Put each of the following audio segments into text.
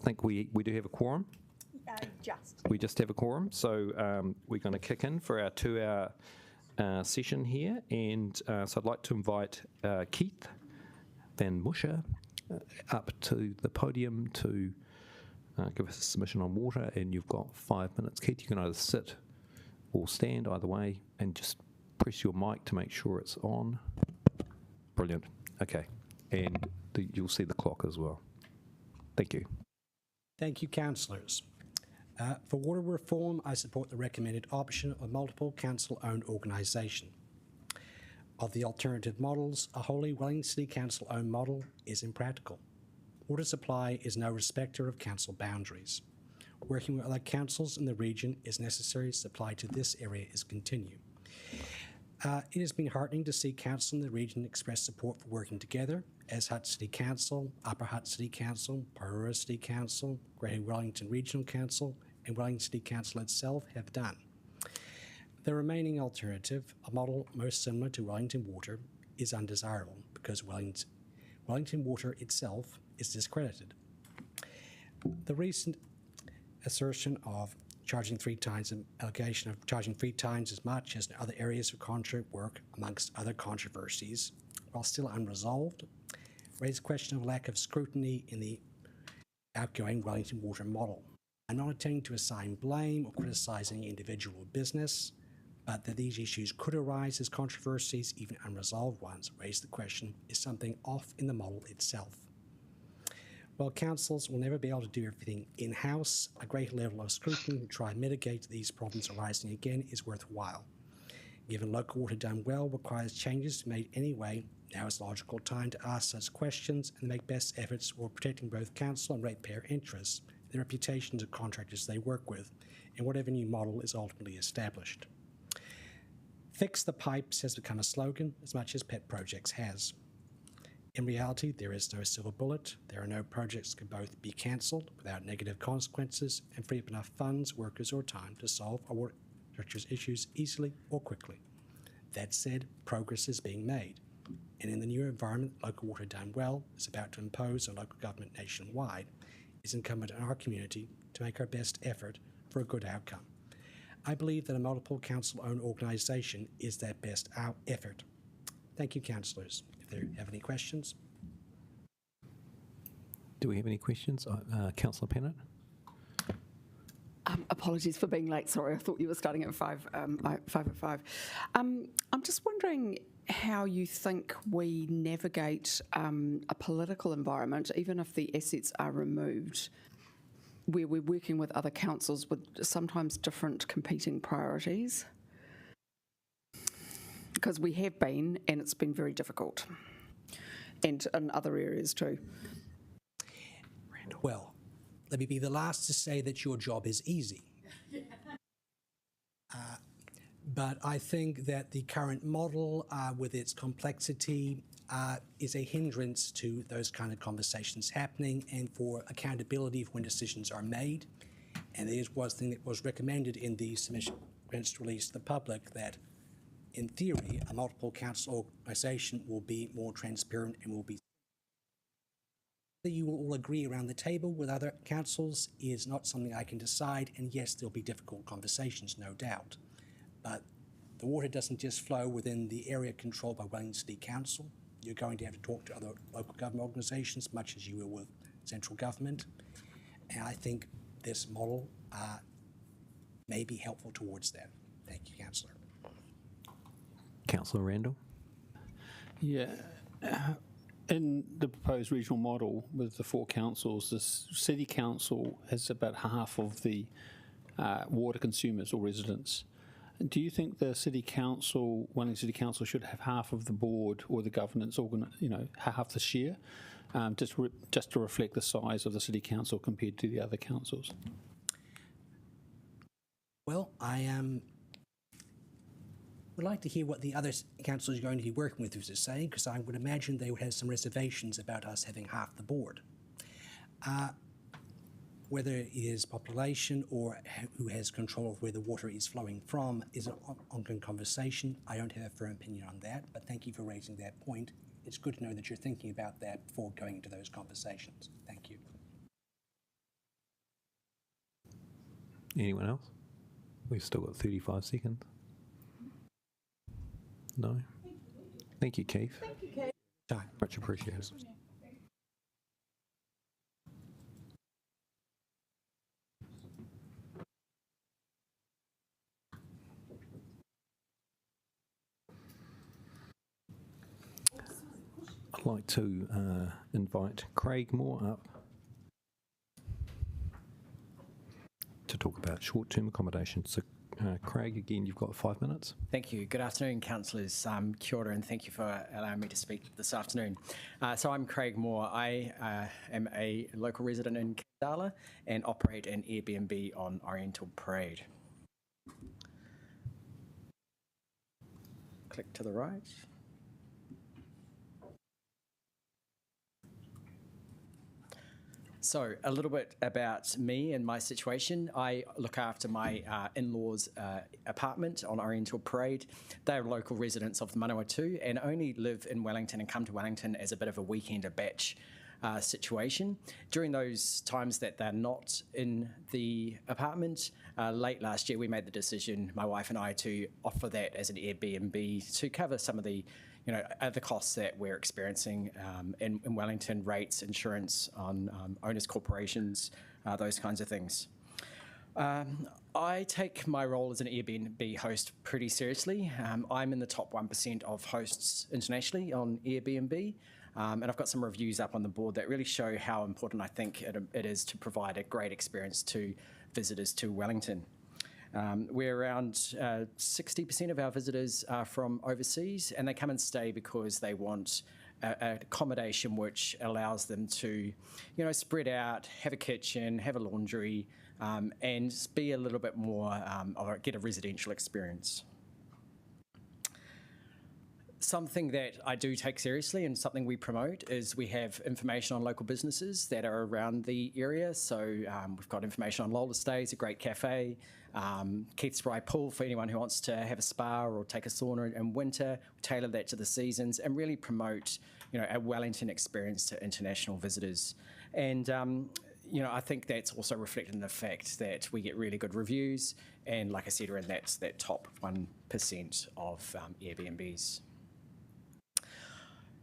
think we do have a quorum. We just have a quorum, so we're going to kick in for our 2-hour session here, and so I'd like to invite Keith Van Muscher up to the podium to give us a submission on water, and you've got 5 minutes. Keith, you can either sit or stand, either way, and just press your mic to make sure it's on. Brilliant. Okay, and you'll see the clock as well. Thank you. Thank you, councillors. For water reform, I support the recommended option of multiple council-owned organisation. Of the alternative models, a wholly Wellington City Council-owned model is impractical. Water supply is no respecter of council boundaries. Working with other councils in the region is necessary. Supply to this area is continued. It has been heartening to see council in the region express support for working together, as Hutt City Council, Upper Hutt City Council, Parura City Council, Greater Wellington Regional Council, and Wellington City Council itself have done. The remaining alternative, a model most similar to Wellington Water, is undesirable because Wellington Water itself is discredited. The recent assertion of charging 3 times, an allegation of charging 3 times as much as in other areas of contract work, amongst other controversies, while still unresolved, raised a question of lack of scrutiny in the outgoing Wellington Water model. I'm not intending to assign blame or criticise any individual business, but that these issues could arise as controversies, even unresolved ones, raise the question, is something off in the model itself? While councils will never be able to do everything in-house, a greater level of scrutiny to try and mitigate these problems arising again is worthwhile. Given local water done well requires changes to be made anyway, now is a logical time to ask such questions and make best efforts for protecting both council and ratepayer interests, the reputations of contractors they work with, and whatever new model is ultimately established. Fix the pipes has become a slogan as much as pet projects has. In reality, there is no silver bullet. There are no projects that can both be cancelled without negative consequences and free up enough funds, workers, or time to solve our water structures issues easily or quickly. That said, progress is being made. And in the new environment, local water done well is about to impose on local government nationwide. It's incumbent on our community to make our best effort for a good outcome. I believe that a multiple council-owned organisation is that best effort. Thank you, councillors. If there have any questions. Do we have any questions? Councillor Pennant? Apologies for being late. Sorry, I thought you were starting at 5:05. I'm just wondering how you think we navigate a political environment, even if the assets are removed, where we're working with other councils with sometimes different competing priorities. Because we have been, and it's been very difficult. And in other areas too. Well, let me be the last to say that your job is easy. But I think that the current model, with its complexity, is a hindrance to those kind of conversations happening and for accountability when decisions are made. And it was the thing that was recommended in the submission released to the public, that in theory, a multiple council organisation will be more transparent and will be. You will all agree around the table with other councils is not something I can decide, and yes, there'll be difficult conversations, no doubt. But the water doesn't just flow within the area controlled by Wellington City Council. You're going to have to talk to other local government organisations, much as you will with central government. And I think this model may be helpful towards that. Thank you, Councillor. Councillor Randall? Yeah. In the proposed regional model with the 4 councils, the City Council has about half of the water consumers or residents. Do you think the City Council, Wellington City Council, should have half of the board or the governance, half the share, just to reflect the size of the City Council compared to the other councils? Well, I would like to hear what the other councils are going to be working with us to say, because I would imagine they would have some reservations about us having half the board. Whether it is population or who has control of where the water is flowing from is an ongoing conversation. I don't have a firm opinion on that, but thank you for raising that point. It's good to know that you're thinking about that before going into those conversations. Thank you. Anyone else? We've still got 35 seconds. No? Thank you, Keith. Much appreciated. I'd like to invite Craig Moore up to talk about short-term accommodation. So, Craig, again, you've got 5 minutes. Thank you. Good afternoon, councillors. Kia ora, and thank you for allowing me to speak this afternoon. So I'm Craig Moore. I am a local resident in Kōrau and operate an Airbnb on Oriental Parade. Click to the right. So a little bit about me and my situation. I look after my in-laws' apartment on Oriental Parade. They're local residents of the Manawatu and only live in Wellington and come to Wellington as a bit of a weekender batch situation. During those times that they're not in the apartment, late last year we made the decision, my wife and I, to offer that as an Airbnb to cover some of the other costs that we're experiencing in Wellington, rates, insurance on owners' corporations, those kinds of things. I take my role as an Airbnb host pretty seriously. I'm in the top 1% of hosts internationally on Airbnb, and I've got some reviews up on the board that really show how important I think it is to provide a great experience to visitors to Wellington. We're around 60% of our visitors are from overseas, and they come and stay because they want accommodation which allows them to, spread out, have a kitchen, have a laundry, and be a little bit more, or get a residential experience. Something that I do take seriously and something we promote is we have information on local businesses that are around the area. So we've got information on Lola Stays, a great cafe, Keith Spry Pool for anyone who wants to have a spa or take a sauna in winter, tailor that to the seasons and really promote, a Wellington experience to international visitors. And I think that's also reflected in the fact that we get really good reviews, and like I said, we're in that top 1% of Airbnbs.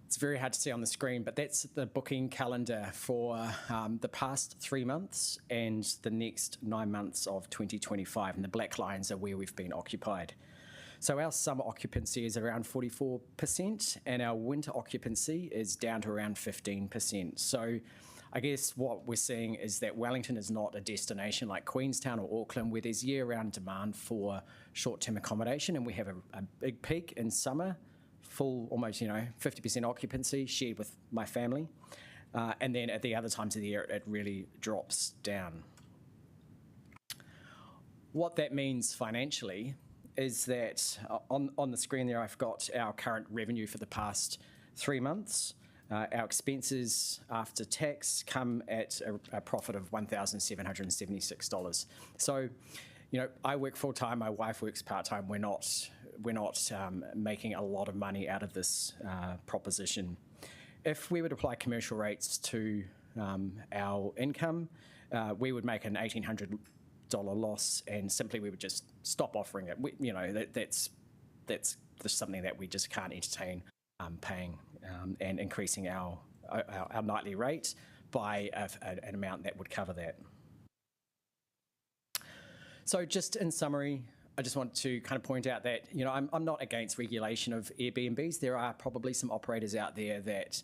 It's very hard to see on the screen, but that's the booking calendar for the past 3 months and the next 9 months of 2025, and the black lines are where we've been occupied. So our summer occupancy is around 44%, and our winter occupancy is down to around 15%. So I guess what we're seeing is that Wellington is not a destination like Queenstown or Auckland where there's year-round demand for short-term accommodation, and we have a big peak in summer, full almost 50% occupancy shared with my family, and then at the other times of the year it really drops down. What that means financially is that on the screen there I've got our current revenue for the past 3 months. Our expenses after tax come at a profit of $1,776. So, I work full time. My wife works part time. We're not making a lot of money out of this proposition. If we would apply commercial rates to our income, we would make an $1,800 loss, and simply we would just stop offering it. That's just something that we just can't entertain paying and increasing our nightly rate by an amount that would cover that. So just in summary, I just want to kind of point out that, I'm not against regulation of Airbnbs. There are probably some operators out there that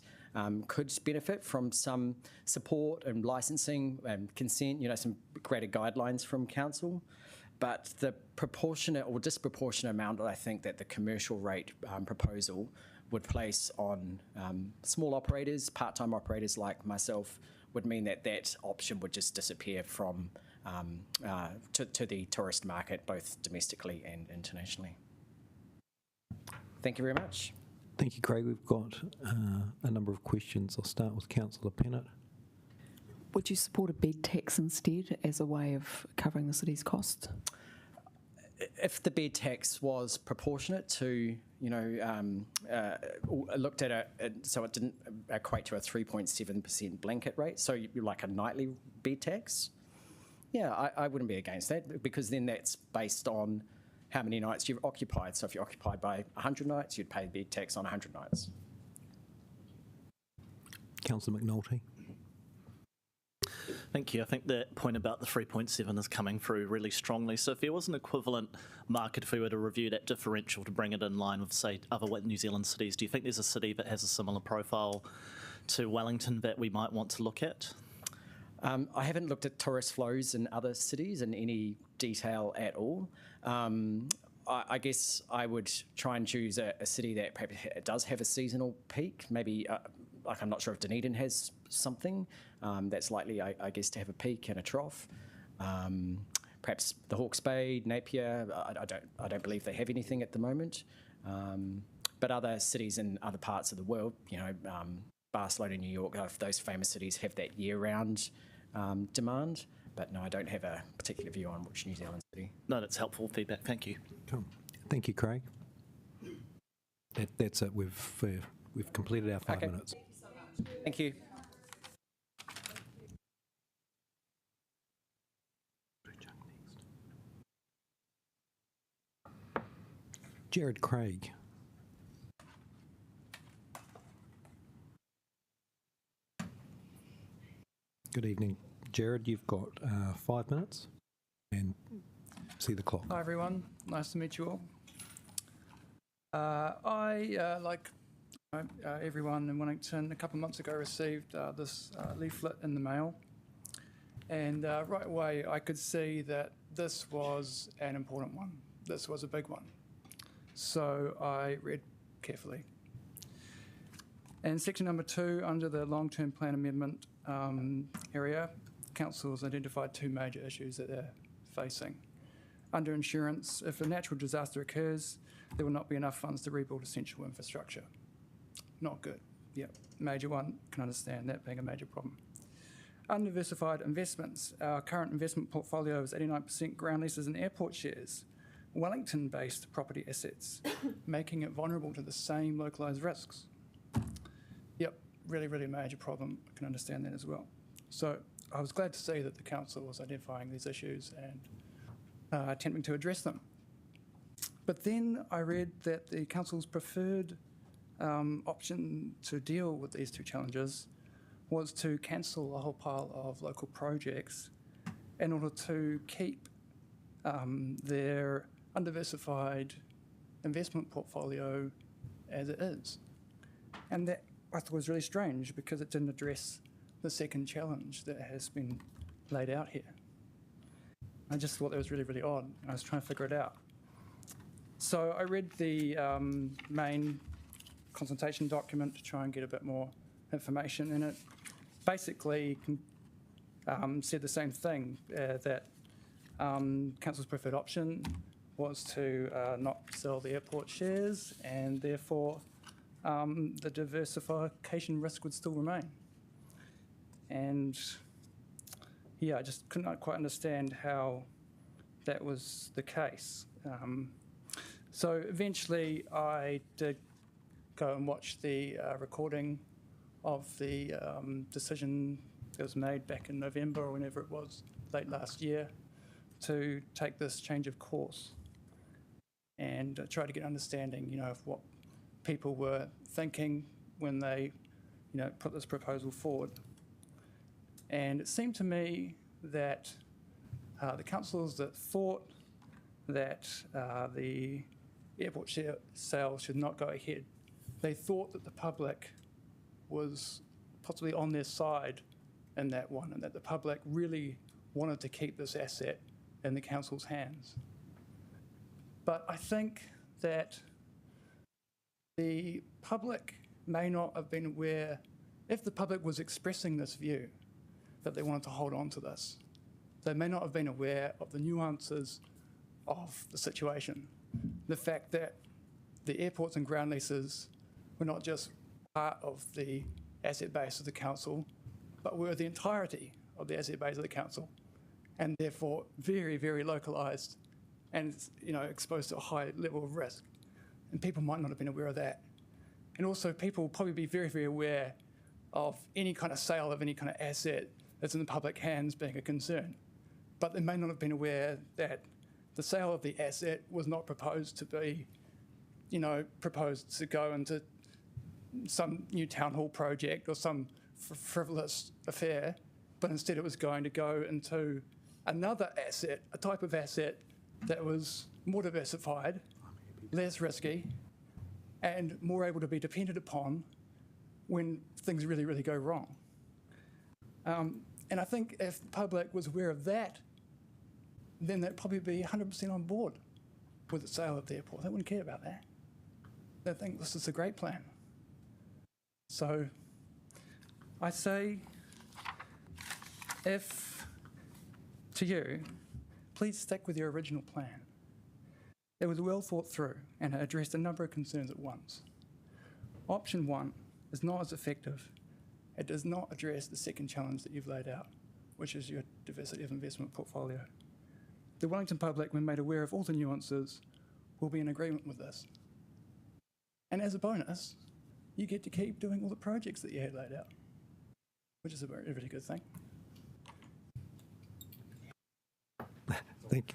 could benefit from some support and licensing and consent, some greater guidelines from council. But the proportionate or disproportionate amount that I think that the commercial rate proposal would place on small operators, part-time operators like myself, would mean that that option would just disappear from to the tourist market, both domestically and internationally. Thank you very much. Thank you, Craig. We've got a number of questions. I'll start with Councillor Pennant. Would you support a bed tax instead as a way of covering the city's costs? If the bed tax was proportionate to, looked at it, so it didn't equate to a 3.7% blanket rate, so you like a nightly bed tax, Yeah, I wouldn't be against that, because then that's based on how many nights you've occupied. So if you're occupied by 100 nights, you'd pay bed tax on 100 nights. Councillor McNulty. Thank you. I think that point about the 3.7 is coming through really strongly. So if there was an equivalent market, if we were to review that differential to bring it in line with, say, other New Zealand cities, do you think there's a city that has a similar profile to Wellington that we might want to look at? I haven't looked at tourist flows in other cities in any detail at all. I guess I would try and choose a city that perhaps does have a seasonal peak. Maybe, like, I'm not sure if Dunedin has something that's likely, I guess, to have a peak and a trough. Perhaps the Hawke's Bay, Napier. I don't believe they have anything at the moment. But other cities in other parts of the world, Barcelona, New York, those famous cities have that year-round demand. But no, I don't have a particular view on which New Zealand city. No, that's helpful feedback. Thank you. Cool. Thank you, Craig. That's it. We've completed our 5 minutes. Thank you. Jared Craig. Good evening. Jared, you've got 5 minutes, and see the clock. Hi everyone, nice to meet you all. I, like everyone in Wellington, a couple of months ago received this leaflet in the mail, and right away I could see that this was an important one. This was a big one. So I read carefully. And section number 2, under the long-term plan amendment area, council's identified 2 major issues that they're facing. Under insurance, if a natural disaster occurs, there will not be enough funds to rebuild essential infrastructure. Not good. Yeah, major one, can understand that being a major problem. Undiversified investments. Our current investment portfolio is 89% ground leases and airport shares, Wellington-based property assets, making it vulnerable to the same localised risks. Yep, really, really major problem. I can understand that as well. So I was glad to see that the council was identifying these issues and attempting to address them. But then I read that the council's preferred option to deal with these 2 challenges was to cancel a whole pile of local projects in order to keep their undiversified investment portfolio as it is. And that I thought was really strange, because it didn't address the second challenge that has been laid out here. I just thought that was really, really odd, and I was trying to figure it out. So I read the main consultation document to try and get a bit more information, and it basically said the same thing, that council's preferred option was to not sell the airport shares, and therefore the diversification risk would still remain. And yeah, I just could not quite understand how that was the case. So eventually I did go and watch the recording of the decision that was made back in November, or whenever it was, late last year, to take this change of course and try to get understanding, of what people were thinking when they, put this proposal forward. And it seemed to me that the councillors that thought that the airport share sale should not go ahead, they thought that the public was possibly on their side in that one, and that the public really wanted to keep this asset in the council's hands. But I think that the public may not have been aware, if the public was expressing this view, that they wanted to hold on to this, they may not have been aware of the nuances of the situation. The fact that the airports and ground leases were not just part of the asset base of the council, but were the entirety of the asset base of the council, and therefore very, very localised and exposed to a high level of risk. And people might not have been aware of that. And also people will probably be very, very aware of any kind of sale of any kind of asset that's in the public hands being a concern. but they may not have been aware that the sale of the asset was not proposed to be, proposed to go into some new town hall project or some frivolous affair, but instead it was going to go into another asset, a type of asset that was more diversified, less risky, and more able to be depended upon when things really, really go wrong. And I think if the public was aware of that, then they'd probably be 100% on board with the sale of the airport. They wouldn't care about that. They think this is a great plan. So I say, to you, please stick with your original plan. It was well thought through and it addressed a number of concerns at once. Option 1 is not as effective. It does not address the second challenge that you've laid out, which is your diversity of investment portfolio. The Wellington public, when made aware of all the nuances, will be in agreement with this. And as a bonus, you get to keep doing all the projects that you had laid out, which is a really good thing.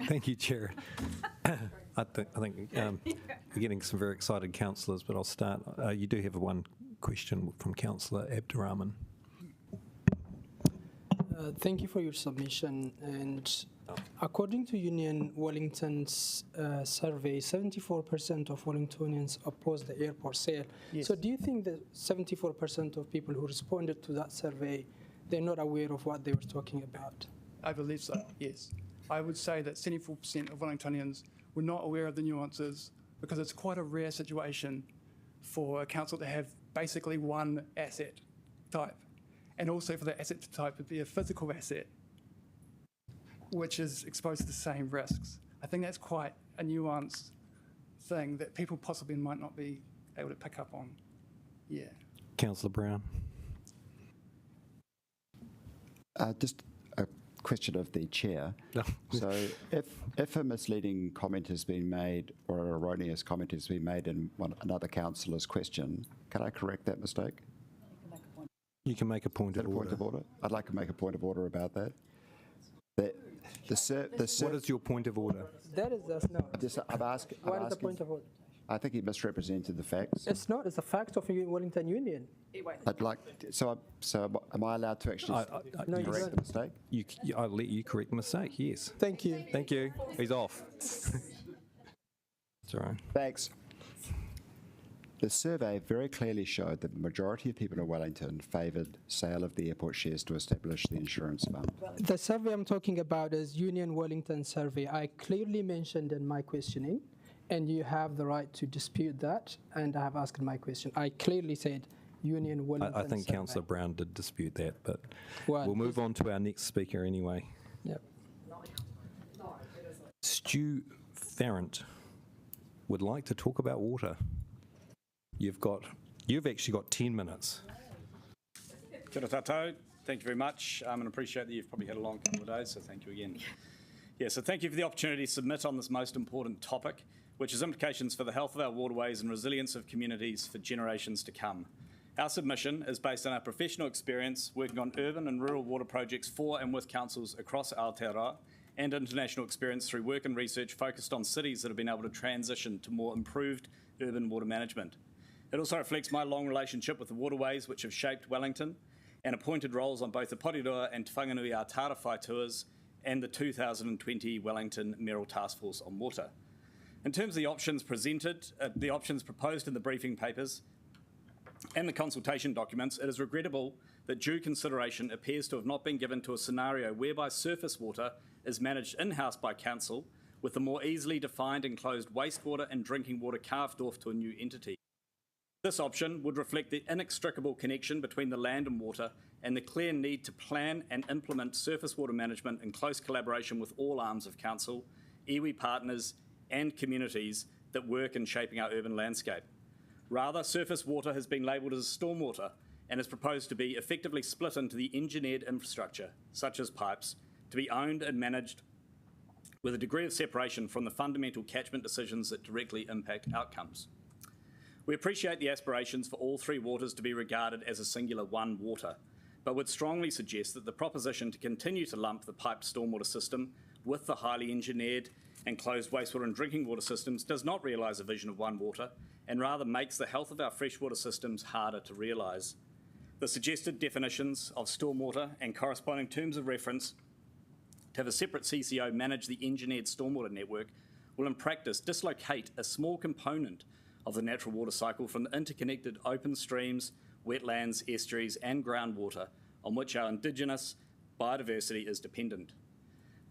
Thank you, Chair. I think we're getting some very excited councillors, but I'll start. You do have one question from Councillor Abdurrahman. Thank you for your submission. And according to Union Wellington's survey, 74% of Wellingtonians oppose the airport sale. Yes. So do you think that 74% of people who responded to that survey, they're not aware of what they were talking about? I believe so, yes. I would say that 74% of Wellingtonians were not aware of the nuances because it's quite a rare situation for a council to have basically one asset type, and also for the asset type to be a physical asset, which is exposed to the same risks. I think that's quite a nuanced thing that people possibly might not be able to pick up on. Yeah. Councillor Brown. Just a question of the chair. So if a misleading comment has been made or an erroneous comment has been made in another councillor's question, can I correct that mistake? You can make a point Is that of a order. point of order? I'd like to make a point of order about that. What is your point of order? That is just no. I'm asking. What is the point of order? I think he misrepresented the facts. It's not. It's a fact of Wellington Union. I'd like. So am I allowed to actually No, you correct don't. the mistake? I'll let you correct the mistake, yes. Thank you. Thank you. He's off. Sorry. Thanks. The survey very clearly showed that the majority of people in Wellington favoured sale of the airport shares to establish the insurance fund. The survey I'm talking about is Union Wellington survey. I clearly mentioned in my questioning, and you have the right to dispute that, and I have asked my question. I clearly said Union Wellington I think survey. Councillor Brown did dispute that, but Well, we'll move on to our next speaker anyway. Yep. Stu Farrant would like to talk about water. You've actually got 10 minutes. Kia ora tātou. Thank you very much, and appreciate that you've probably had a long couple of days, so thank you again. Yeah, so thank you for the opportunity to submit on this most important topic, which is implications for the health of our waterways and resilience of communities for generations to come. Our submission is based on our professional experience working on urban and rural water projects for and with councils across Aotearoa, and international experience through work and research focused on cities that have been able to transition to more improved urban water management. It also reflects my long relationship with the waterways which have shaped Wellington and appointed roles on both the Porirua and Te Whanganui Atara Whai tours and the 2020 Wellington Mayoral Task Force on Water. In terms of the options presented, the options proposed in the briefing papers and the consultation documents, it is regrettable that due consideration appears to have not been given to a scenario whereby surface water is managed in-house by council with the more easily defined enclosed wastewater and drinking water carved off to a new entity. This option would reflect the inextricable connection between the land and water and the clear need to plan and implement surface water management in close collaboration with all arms of council, iwi partners and communities that work in shaping our urban landscape. Rather, surface water has been labelled as stormwater and is proposed to be effectively split into the engineered infrastructure, such as pipes, to be owned and managed with a degree of separation from the fundamental catchment decisions that directly impact outcomes. We appreciate the aspirations for all three waters to be regarded as a singular one water, but would strongly suggest that the proposition to continue to lump the piped stormwater system with the highly engineered and closed wastewater and drinking water systems does not realise a vision of one water, and rather makes the health of our freshwater systems harder to realise. The suggested definitions of stormwater and corresponding terms of reference to have a separate CCO manage the engineered stormwater network will in practice dislocate a small component of the natural water cycle from the interconnected open streams, wetlands, estuaries and groundwater on which our Indigenous biodiversity is dependent.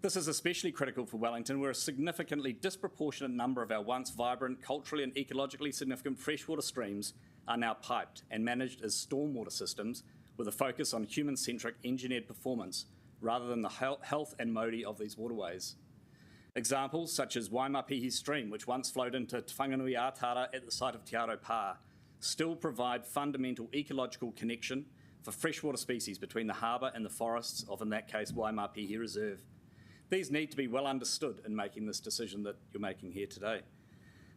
This is especially critical for Wellington, where a significantly disproportionate number of our once vibrant, culturally and ecologically significant freshwater streams are now piped and managed as stormwater systems with a focus on human-centric engineered performance rather than the health and modi of these waterways. Examples such as Waimapihi Stream, which once flowed into Te Whanganui Atara at the site of Te Aro Pā, still provide fundamental ecological connection for freshwater species between the harbour and the forests of, in that case, Waimapihi Reserve. These need to be well understood in making this decision that you're making here today.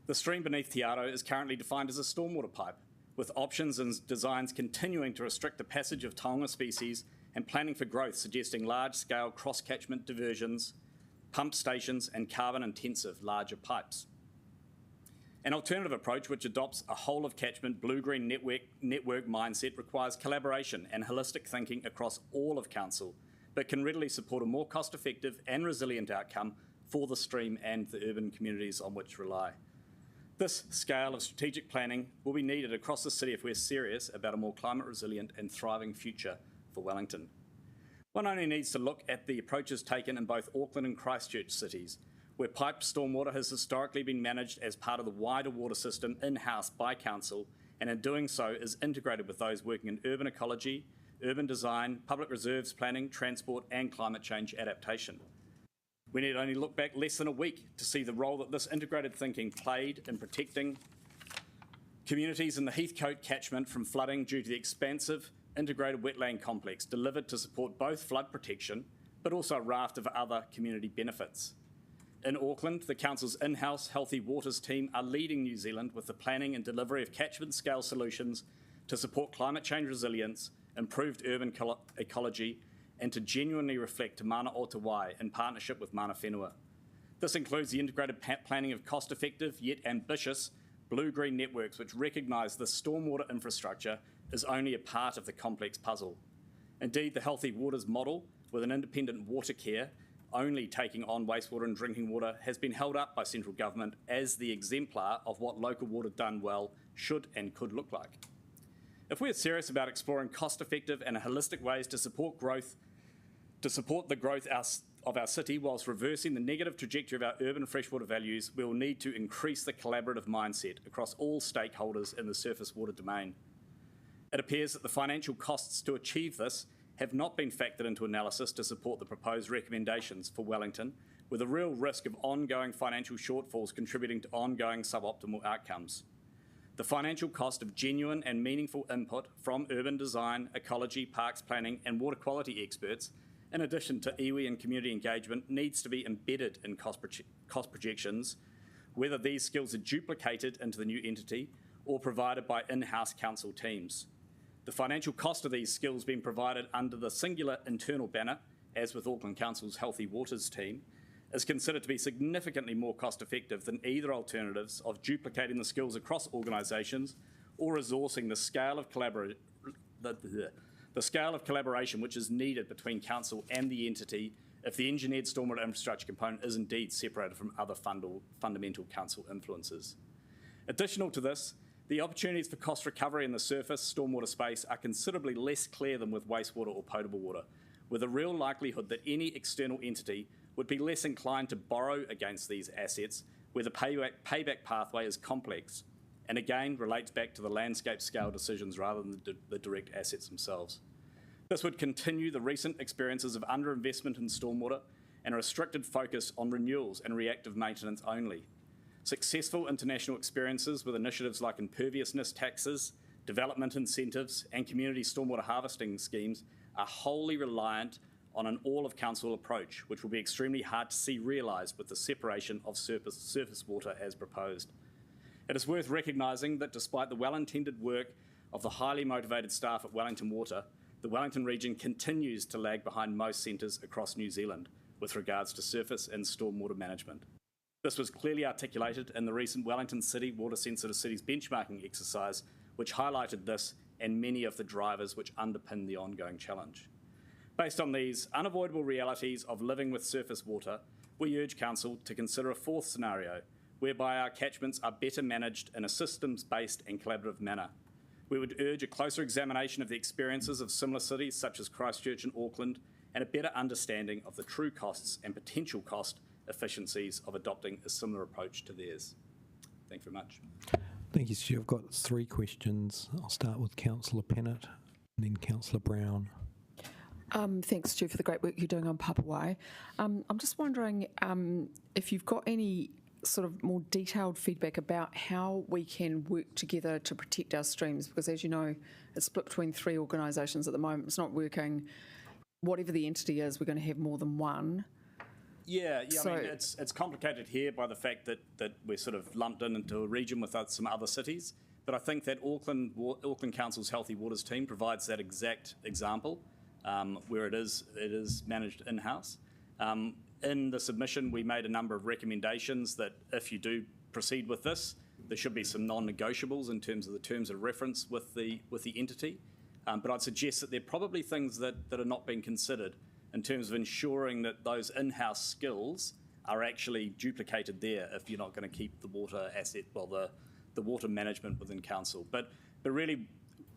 The stream beneath Te Aro is currently defined as a stormwater pipe, with options and designs continuing to restrict the passage of taonga species and planning for growth suggesting large-scale cross-catchment diversions, pump stations and carbon-intensive larger pipes. An alternative approach which adopts a whole-of-catchment blue-green network mindset requires collaboration and holistic thinking across all of Council, but can readily support a more cost-effective and resilient outcome for the stream and the urban communities on which rely. This scale of strategic planning will be needed across the city if we're serious about a more climate-resilient and thriving future for Wellington. One only needs to look at the approaches taken in both Auckland and Christchurch cities, where piped stormwater has historically been managed as part of the wider water system in-house by Council, and in doing so is integrated with those working in urban ecology, urban design, public reserves planning, transport and climate change adaptation. We need only look back less than a week to see the role that this integrated thinking played in protecting communities in the Heathcote catchment from flooding due to the expansive integrated wetland complex delivered to support both flood protection but also a raft of other community benefits. In Auckland, the Council's in-house Healthy Waters team are leading New Zealand with the planning and delivery of catchment scale solutions to support climate change resilience, improved urban ecology, and to genuinely reflect Te Mana o Te Wai in partnership with Mana Whenua. This includes the integrated planning of cost-effective yet ambitious blue-green networks which recognise the stormwater infrastructure is only a part of the complex puzzle. Indeed, the Healthy Waters model, with an independent water care only taking on wastewater and drinking water, has been held up by central government as the exemplar of what local water done well should and could look like. If we are serious about exploring cost-effective and holistic ways to support the growth of our city whilst reversing the negative trajectory of our urban freshwater values, we will need to increase the collaborative mindset across all stakeholders in the surface water domain. It appears that the financial costs to achieve this have not been factored into analysis to support the proposed recommendations for Wellington, with a real risk of ongoing financial shortfalls contributing to ongoing suboptimal outcomes. The financial cost of genuine and meaningful input from urban design, ecology, parks planning and water quality experts, in addition to iwi and community engagement, needs to be embedded in cost projections, whether these skills are duplicated into the new entity or provided by in-house council teams. The financial cost of these skills being provided under the singular internal banner, as with Auckland Council's Healthy Waters team, is considered to be significantly more cost-effective than either alternatives of duplicating the skills across organisations or resourcing the scale of collaboration which is needed between Council and the entity if the engineered stormwater infrastructure component is indeed separated from other fundamental Council influences. Additional to this, the opportunities for cost recovery in the surface stormwater space are considerably less clear than with wastewater or potable water, with a real likelihood that any external entity would be less inclined to borrow against these assets where the payback pathway is complex and again relates back to the landscape scale decisions rather than the direct assets themselves. This would continue the recent experiences of underinvestment in stormwater and a restricted focus on renewals and reactive maintenance only. Successful international experiences with initiatives like imperviousness taxes, development incentives and community stormwater harvesting schemes are wholly reliant on an all-of-council approach, which will be extremely hard to see realised with the separation of surface water as proposed. It is worth recognising that despite the well-intended work of the highly motivated staff at Wellington Water, the Wellington region continues to lag behind most centres across New Zealand with regards to surface and stormwater management. This was clearly articulated in the recent Wellington City Water Sensitive Cities benchmarking exercise, which highlighted this and many of the drivers which underpin the ongoing challenge. Based on these unavoidable realities of living with surface water, we urge Council to consider a fourth scenario, whereby our catchments are better managed in a systems-based and collaborative manner. We would urge a closer examination of the experiences of similar cities such as Christchurch and Auckland, and a better understanding of the true costs and potential cost efficiencies of adopting a similar approach to theirs. Thank you very much. Thank you, Stu. I've got 3 questions. I'll start with Councillor Pennant and then Councillor Brown. Thanks, Stu, for the great work you're doing on Papawai. I'm just wondering if you've got any sort of more detailed feedback about how we can work together to protect our streams, because as you know, it's split between 3 organisations at the moment. It's not working. Whatever the entity is, we're going to have more than one. Yeah, So- I mean, it's complicated here by the fact that we're sort of lumped into a region with some other cities. But I think that Auckland Council's Healthy Waters team provides that exact example where it is managed in-house. In the submission, we made a number of recommendations that if you do proceed with this, there should be some non-negotiables in terms of the terms of reference with the entity. But I'd suggest that there are probably things that are not being considered in terms of ensuring that those in-house skills are actually duplicated there if you're not going to keep the water asset, well, the water management within council. But really,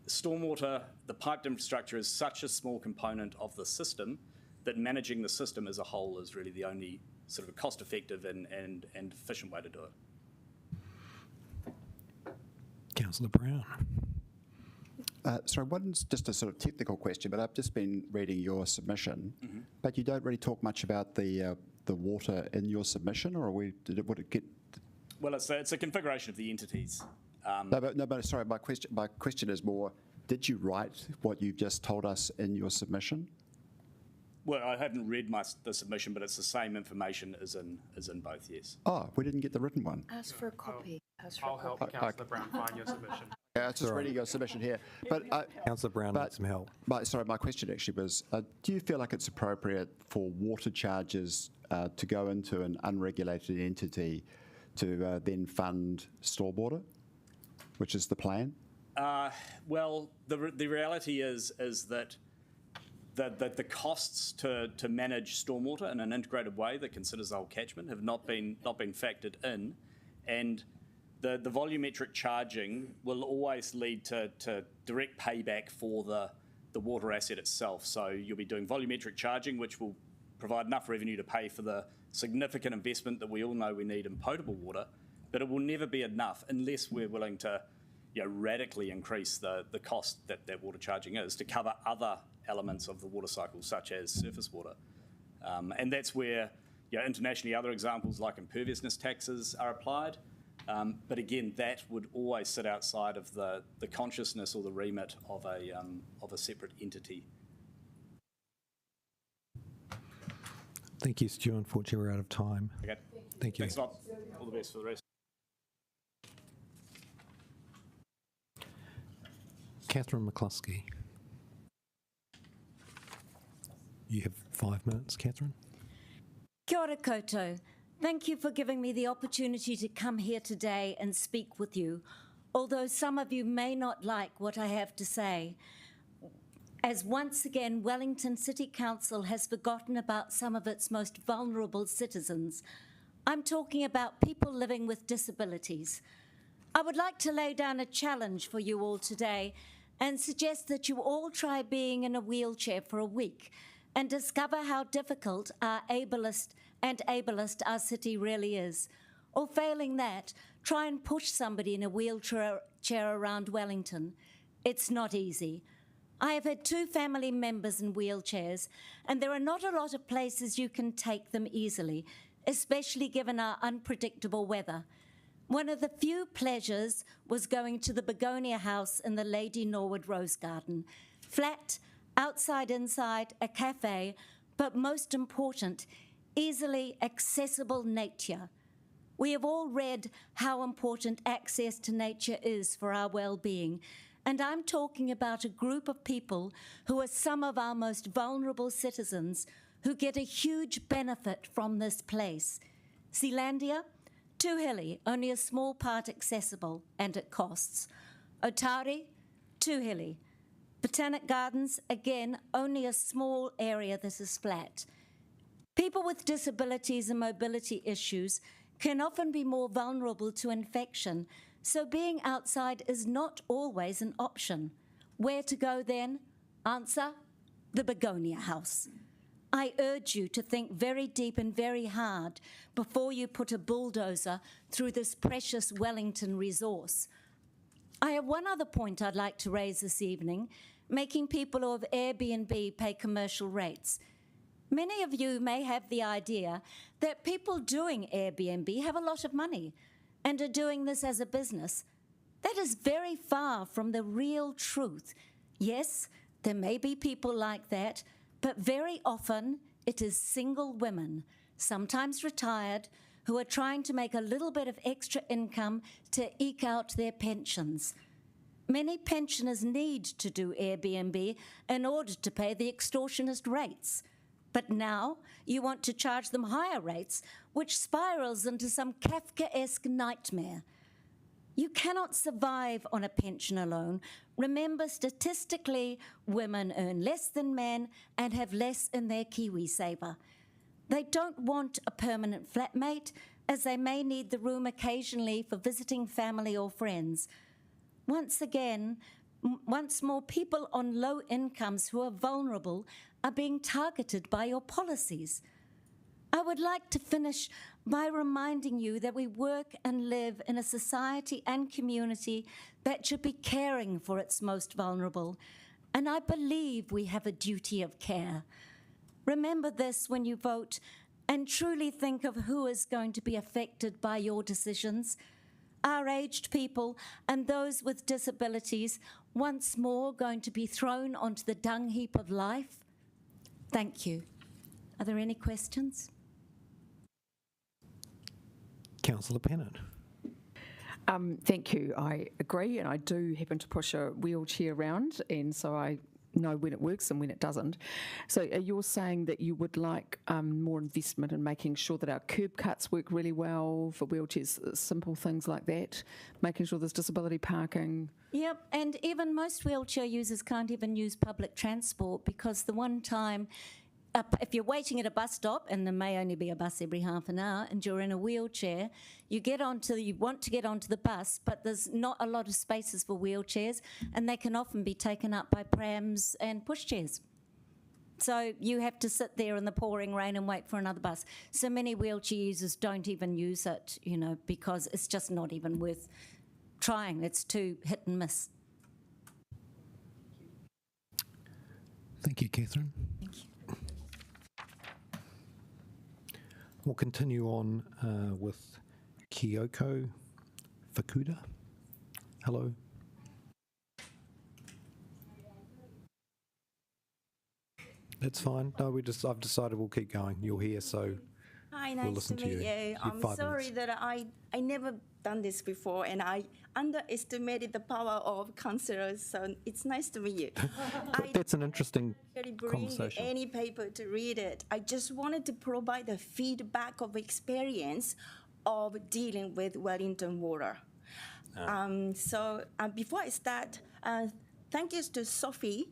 stormwater, the piped infrastructure is such a small component of the system that managing the system as a whole is really the only sort of cost-effective and efficient way to do it. Councillor Brown. Sorry, one's just a sort of technical question, but I've just been reading your submission, but you don't really talk much about the water in your submission, or would it get? Well, it's a configuration of the entities. No, but sorry, my question is more: did you write what you just told us in your submission? Well, I haven't read the submission, but it's the same information as in both. Yes. Oh, we didn't get the written one. Ask for a copy. I'll help Councillor Brown find your submission. Yeah, I was just reading your submission here. But Councillor Brown needs some help. Sorry, my question actually was, do you feel like it's appropriate for water charges to go into an unregulated entity to then fund stormwater, which is the plan? Well, the reality is that the costs to manage stormwater in an integrated way that considers the whole catchment have not been factored in, and the volumetric charging will always lead to direct payback for the water asset itself. So you'll be doing volumetric charging, which will provide enough revenue to pay for the significant investment that we all know we need in potable water, but it will never be enough unless we're willing to radically increase the cost that water charging is to cover other elements of the water cycle, such as surface water. And that's where internationally other examples like imperviousness taxes are applied. But again, that would always sit outside of the consciousness or the remit of a separate entity. Thank you, Stu. Unfortunately, we're out of time. Okay. Thank you. Thanks a lot. All the best for the rest. Catherine McCluskey. You have 5 minutes, Catherine. Kia ora koutou. Thank you for giving me the opportunity to come here today and speak with you, although some of you may not like what I have to say. As once again, Wellington City Council has forgotten about some of its most vulnerable citizens. I'm talking about people living with disabilities. I would like to lay down a challenge for you all today and suggest that you all try being in a wheelchair for a week and discover how difficult and ableist our city really is. Or failing that, try and push somebody in a wheelchair around Wellington. It's not easy. I have had 2 family members in wheelchairs, and there are not a lot of places you can take them easily, especially given our unpredictable weather. One of the few pleasures was going to the Begonia House in the Lady Norwood Rose Garden. Flat, outside, inside, a cafe, but most important, easily accessible nature. We have all read how important access to nature is for our well-being, And I'm talking about a group of people who are some of our most vulnerable citizens who get a huge benefit from this place. Zealandia, too hilly, only a small part accessible, and it costs. Otauri, too hilly. Botanic Gardens, again, only a small area that is flat. People with disabilities and mobility issues can often be more vulnerable to infection, so being outside is not always an option. Where to go then? Answer, the Begonia House. I urge you to think very deep and very hard before you put a bulldozer through this precious Wellington resource. I have one other point I'd like to raise this evening, making people of Airbnb pay commercial rates. Many of you may have the idea that people doing Airbnb have a lot of money and are doing this as a business. That is very far from the real truth. Yes, there may be people like that, but very often it is single women, sometimes retired, who are trying to make a little bit of extra income to eke out their pensions. Many pensioners need to do Airbnb in order to pay the extortionist rates. But now you want to charge them higher rates, which spirals into some Kafkaesque nightmare. You cannot survive on a pension alone. Remember, statistically, women earn less than men and have less in their KiwiSaver. They don't want a permanent flatmate, as they may need the room occasionally for visiting family or friends. Once more, people on low incomes who are vulnerable are being targeted by your policies. I would like to finish by reminding you that we work and live in a society and community that should be caring for its most vulnerable, and I believe we have a duty of care. Remember this when you vote, and truly think of who is going to be affected by your decisions. Our aged people and those with disabilities once more going to be thrown onto the dung heap of life? Thank you. Are there any questions? Councillor Pennant. Thank you. I agree, and I do happen to push a wheelchair around, and so I know when it works and when it doesn't. So you're saying that you would like more investment in making sure that our curb cuts work really well for wheelchairs, simple things like that, making sure there's disability parking. Yep, and even most wheelchair users can't even use public transport because the one time, if you're waiting at a bus stop, and there may only be a bus every half an hour, and you're in a wheelchair, you want to get onto the bus, but there's not a lot of spaces for wheelchairs, and they can often be taken up by prams and pushchairs. So you have to sit there in the pouring rain and wait for another bus. So many wheelchair users don't even use it, because it's just not even worth trying. It's too hit and miss. Thank you, Catherine. Thank you. We'll continue on with Kyoko Fukuda. Hello. That's fine. No, I've decided we'll keep going. You're here, so hi, we'll nice listen to meet you. I'm sorry that I never done this before, and I underestimated the power of councillors. So it's nice to meet you. That's an interesting bring conversation. Any paper to read it. I just wanted to provide the feedback of experience of dealing with Wellington water. So before I start, thank you to Sophie.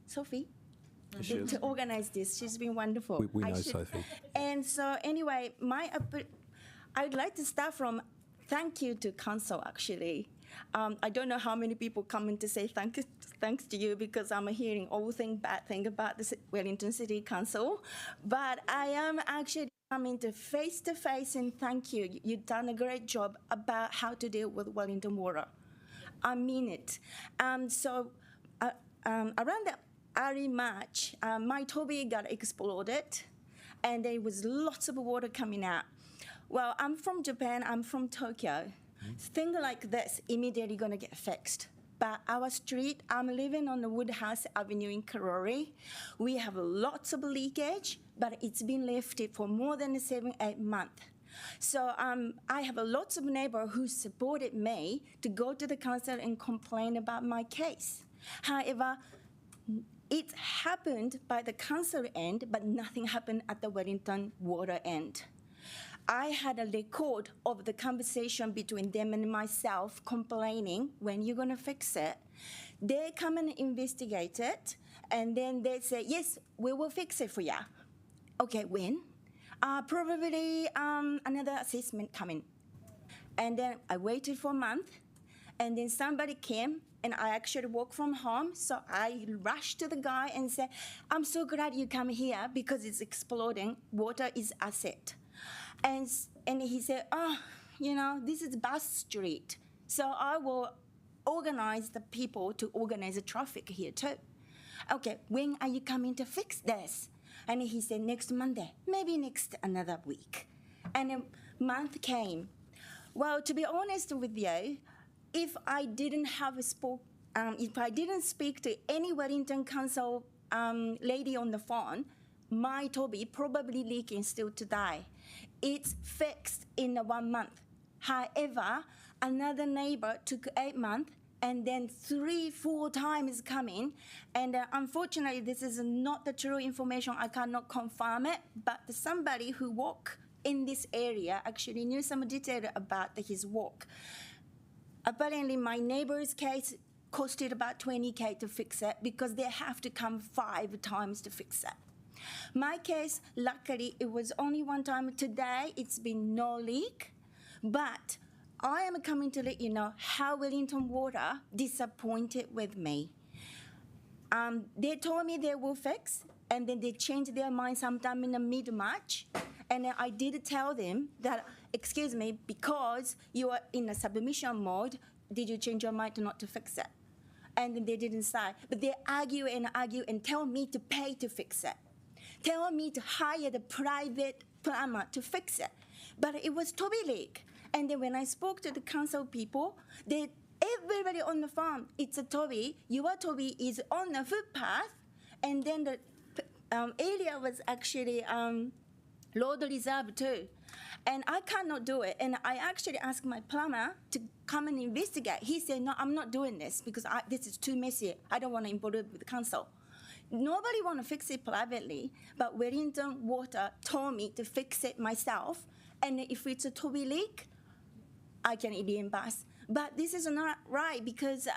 To organize this. She's been wonderful. We know Sophie. And so anyway, I would like to start from thank you to council, actually. I don't know how many people come in to say thanks to you, because I'm hearing all bad thing about the Wellington City Council. But I am actually coming to face and thank you. You've done a great job about how to deal with Wellington water. I mean it. So around the early March, my Toby got exploded, and there was lots of water coming out. Well, I'm from Japan, I'm from Tokyo. Things like this immediately gonna get fixed. But our street, I'm living on the Woodhouse Avenue in Kōrau. We have lots of leakage, but it's been lifted for more than 7-8 months. So I have lots of neighbors who supported me to go to the council and complain about my case. However, it happened by the council end, but nothing happened at the Wellington water end. I had a record of the conversation between them and myself complaining, when you're going to fix it? They come and investigate it, and then they say, yes, we will fix it for you. Okay, when? Probably another assessment coming. And then I waited for a month, and then somebody came, and I actually work from home, so I rushed to the guy and said, I'm so glad you come here because it's exploding. Water is asset. And he said, oh, you know, this is bus street, so I will organize the people to organize the traffic here too. Okay, when are you coming to fix this? And he said, next Monday, maybe next another week. And a month came. Well, to be honest with you, if I didn't speak to any Wellington Council lady on the phone, my Toby probably leaking still today. It's fixed in 1 month. However, another neighbor took 8 months, and then 3-4 times coming. And unfortunately, this is not the true information. I cannot confirm it, but somebody who worked in this area actually knew some detail about his work. Apparently, my neighbor's case costed about 20K to fix it because they have to come 5 times to fix it. My case, luckily, it was only 1 time. Today, it's been no leak, but I am coming to let you know how Wellington Water disappointed with me. They told me they will fix, and then they changed their mind sometime in the mid-March, and I did tell them that, excuse me, because you are in a submission mode, did you change your mind not to fix it? And then they didn't say, but they argue and tell me to pay to fix it. Tell me to hire the private plumber to fix it. But it was Toby leak. And then when I spoke to the council people, everybody on the farm, it's a Toby. Your Toby is on the footpath. And then the area was actually road reserve too. And I cannot do it. And I actually asked my plumber to come and investigate. He said, no, I'm not doing this because this is too messy. I don't want to involve it with the council. Nobody want to fix it privately, but Wellington Water told me to fix it myself. And if it's a Toby leak, I can reimburse. But this is not right because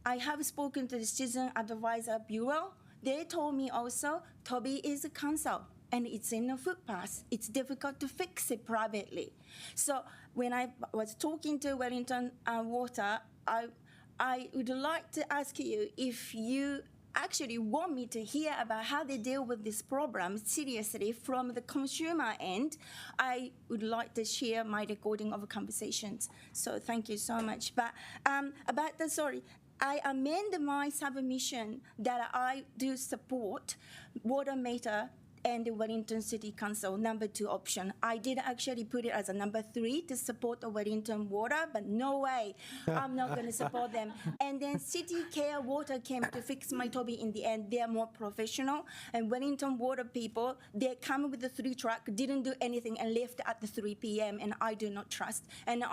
I have spoken to the Citizen Advisor Bureau. They told me also Toby is a council and it's in a footpath. It's difficult to fix it privately. So when I was talking to Wellington Water, I would like to ask you if you actually want me to hear about how they deal with this problem seriously from the consumer end. I would like to share my recording of conversations. So thank you so much. But I amend my submission that I do support water meter and the Wellington City Council, number 2 option. I did actually put it as a number 3 to support the Wellington Water, but no way, I'm not going to support them. And then City Care Water came to fix my Toby in the end. They're more professional. And Wellington Water people, they come with the 3 truck, didn't do anything, and left at the 3 p.m., and I do not trust. And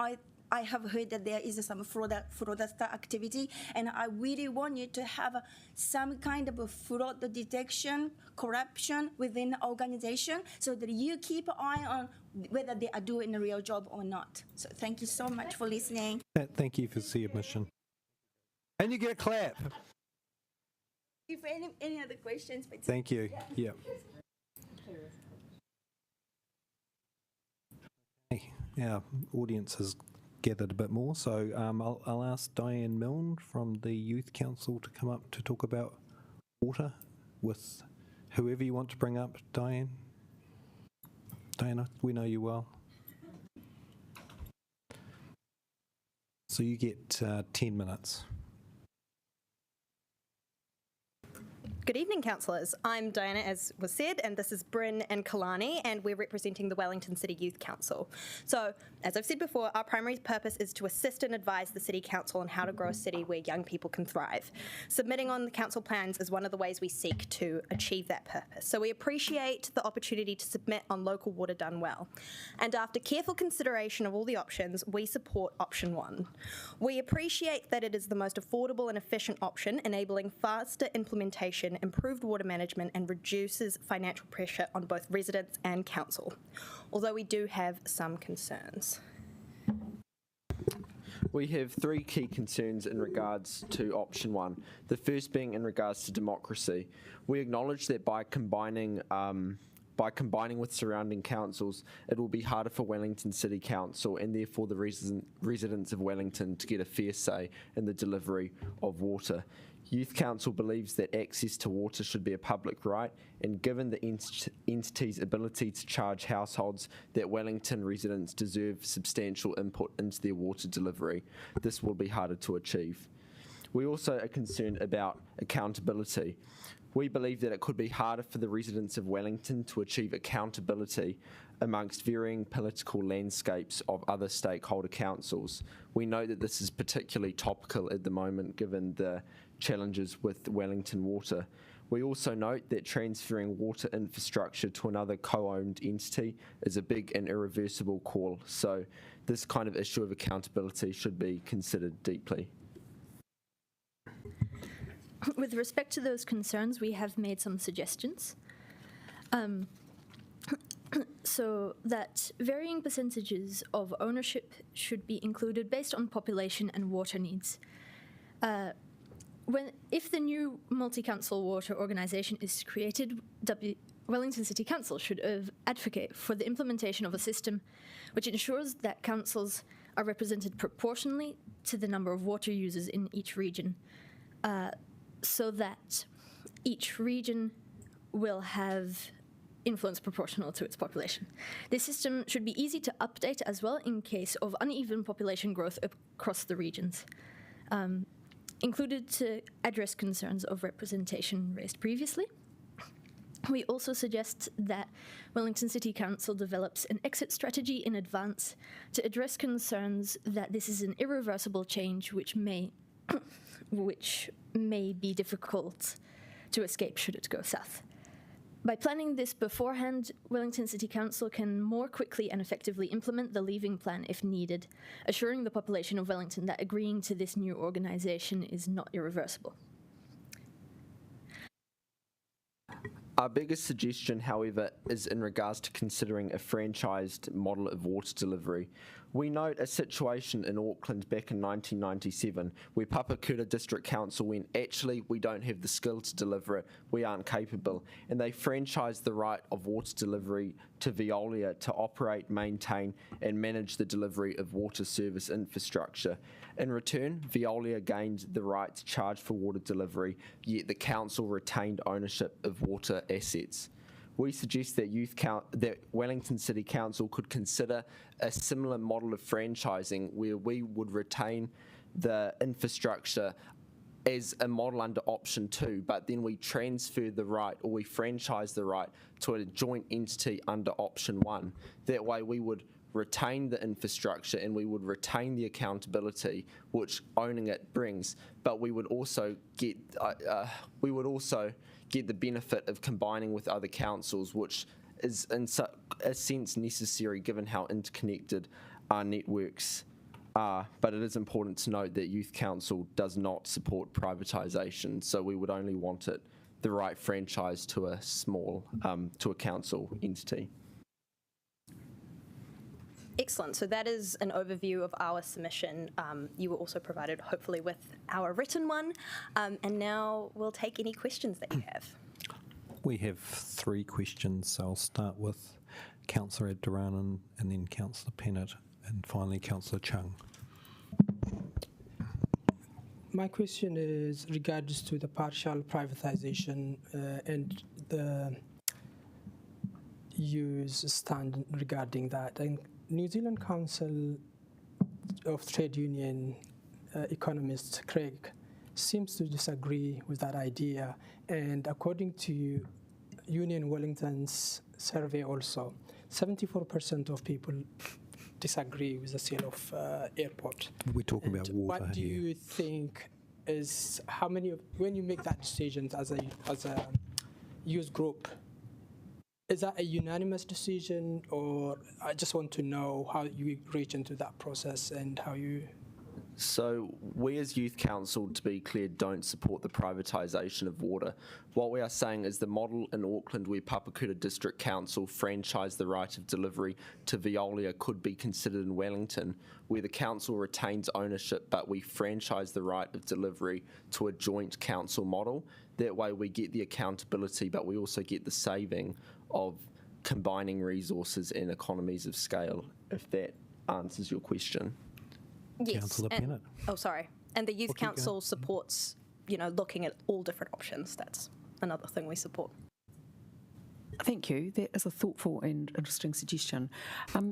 I have heard that there is some fraudster activity, and I really want you to have some kind of a fraud detection, corruption within the organization so that you keep an eye on whether they are doing a real job or not. So thank you so much for listening. Thank you for the submission. And you get a clap. If any other questions, please. Thank you. Yeah. Our audience has gathered a bit more, so I'll ask Diane Milne from the Youth Council to come up to talk about water with whoever you want to bring up. Diana, we know you well. So you get 10 minutes. Good evening, councillors. I'm Diana, as was said, and this is Bryn and Kalani, and we're representing the Wellington City Youth Council. So, as I've said before, our primary purpose is to assist and advise the City Council on how to grow a city where young people can thrive. Submitting on the council plans is one of the ways we seek to achieve that purpose. So we appreciate the opportunity to submit on local water done well. And after careful consideration of all the options, we support option 1. We appreciate that it is the most affordable and efficient option, enabling faster implementation, improved water management, and reduces financial pressure on both residents and council, although we do have some concerns. We have 3 key concerns in regards to option 1. The first being in regards to democracy. We acknowledge that by combining with surrounding councils, it will be harder for Wellington City Council and therefore the residents of Wellington to get a fair say in the delivery of water. Youth Council believes that access to water should be a public right, and given the entity's ability to charge households, that Wellington residents deserve substantial input into their water delivery. This will be harder to achieve. We also are concerned about accountability. We believe that it could be harder for the residents of Wellington to achieve accountability amongst varying political landscapes of other stakeholder councils. We know that this is particularly topical at the moment given the challenges with Wellington Water. We also note that transferring water infrastructure to another co-owned entity is a big and irreversible call, so this kind of issue of accountability should be considered deeply. With respect to those concerns, we have made some suggestions. So that varying percentages of ownership should be included based on population and water needs. If the new multi-council water organisation is created, Wellington City Council should advocate for the implementation of a system which ensures that councils are represented proportionally to the number of water users in each region, so that each region will have influence proportional to its population. This system should be easy to update as well in case of uneven population growth across the regions. Included to address concerns of representation raised previously. We also suggest that Wellington City Council develops an exit strategy in advance to address concerns that this is an irreversible change which may be difficult to escape should it go south. By planning this beforehand, Wellington City Council can more quickly and effectively implement the leaving plan if needed, assuring the population of Wellington that agreeing to this new organisation is not irreversible. Our biggest suggestion, however, is in regards to considering a franchised model of water delivery. We note a situation in Auckland back in 1997 where Papakura District Council went, actually, we don't have the skill to deliver it, we aren't capable, and they franchised the right of water delivery to Veolia to operate, maintain, and manage the delivery of water service infrastructure. In return, Veolia gained the right to charge for water delivery, yet the council retained ownership of water assets. We suggest that Wellington City Council could consider a similar model of franchising where we would retain the infrastructure as a model under option 2, but then we transfer the right or we franchise the right to a joint entity under option 1. That way we would retain the infrastructure and we would retain the accountability which owning it brings, but we would also get the benefit of combining with other councils, which is in a sense necessary given how interconnected our networks are. But it is important to note that Youth Council does not support privatisation, so we would only want it the right franchise to a small, to a council entity. Excellent. So that is an overview of our submission. You were also provided, hopefully, with our written one. And now we'll take any questions that you have. We have 3 questions, so I'll start with Councillor Abduranan and then Councillor Pennant and finally Councillor Chung. My question is regards to the partial privatisation and the EU's stand regarding that. And New Zealand Council of Trade Union economist Craig seems to disagree with that idea. And according to Union Wellington's survey also, 74% of people disagree with the sale of airport. We're talking about water What do here. you think is, how many, when you make that decision as a youth group, is that a unanimous decision, or I just want to know how you reach into that process and how you... So we as Youth Council, to be clear, don't support the privatisation of water. What we are saying is the model in Auckland where Papakuta District Council franchised the right of delivery to Veolia could be considered in Wellington, where the council retains ownership but we franchise the right of delivery to a joint council model. That way we get the accountability but we also get the saving of combining resources and economies of scale, if that answers your question. Yes. Councillor Bennett. Oh, sorry. And the Youth Council supports, looking at all different options. That's another thing we support. Thank you. That is a thoughtful and interesting suggestion.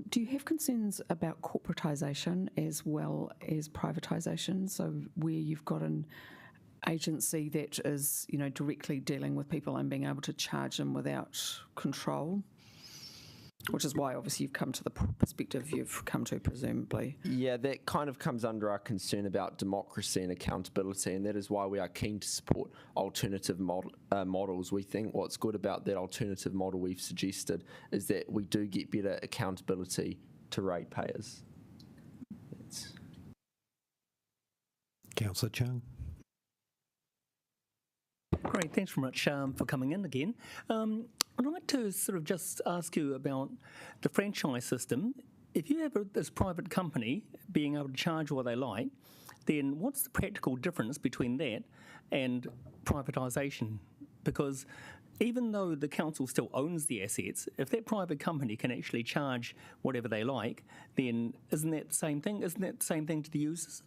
Do you have concerns about corporatisation as well as privatisation? So where you've got an agency that is, directly dealing with people and being able to charge them without control? Which is why, obviously, you've come to the perspective you've come to, presumably. Yeah, that kind of comes under our concern about democracy and accountability, and that is why we are keen to support alternative models. We think what's good about that alternative model we've suggested is that we do get better accountability to ratepayers. Councillor Chung. Great, thanks very much for coming in again. I'd like to sort of just ask you about the franchise system. If you have this private company being able to charge what they like, then what's the practical difference between that and privatisation? Because even though the council still owns the assets, if that private company can actually charge whatever they like, then isn't that the same thing? Isn't that the same thing to the users?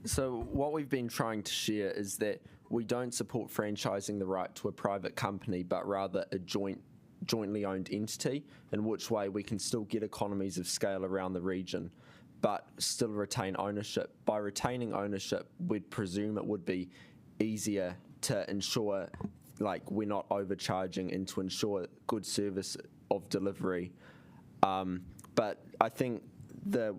So what we've been trying to share is that we don't support franchising the right to a private company, but rather a jointly owned entity, in which way we can still get economies of scale around the region, but still retain ownership. By retaining ownership, we'd presume it would be easier to ensure, like, we're not overcharging and to ensure good service of delivery. But I think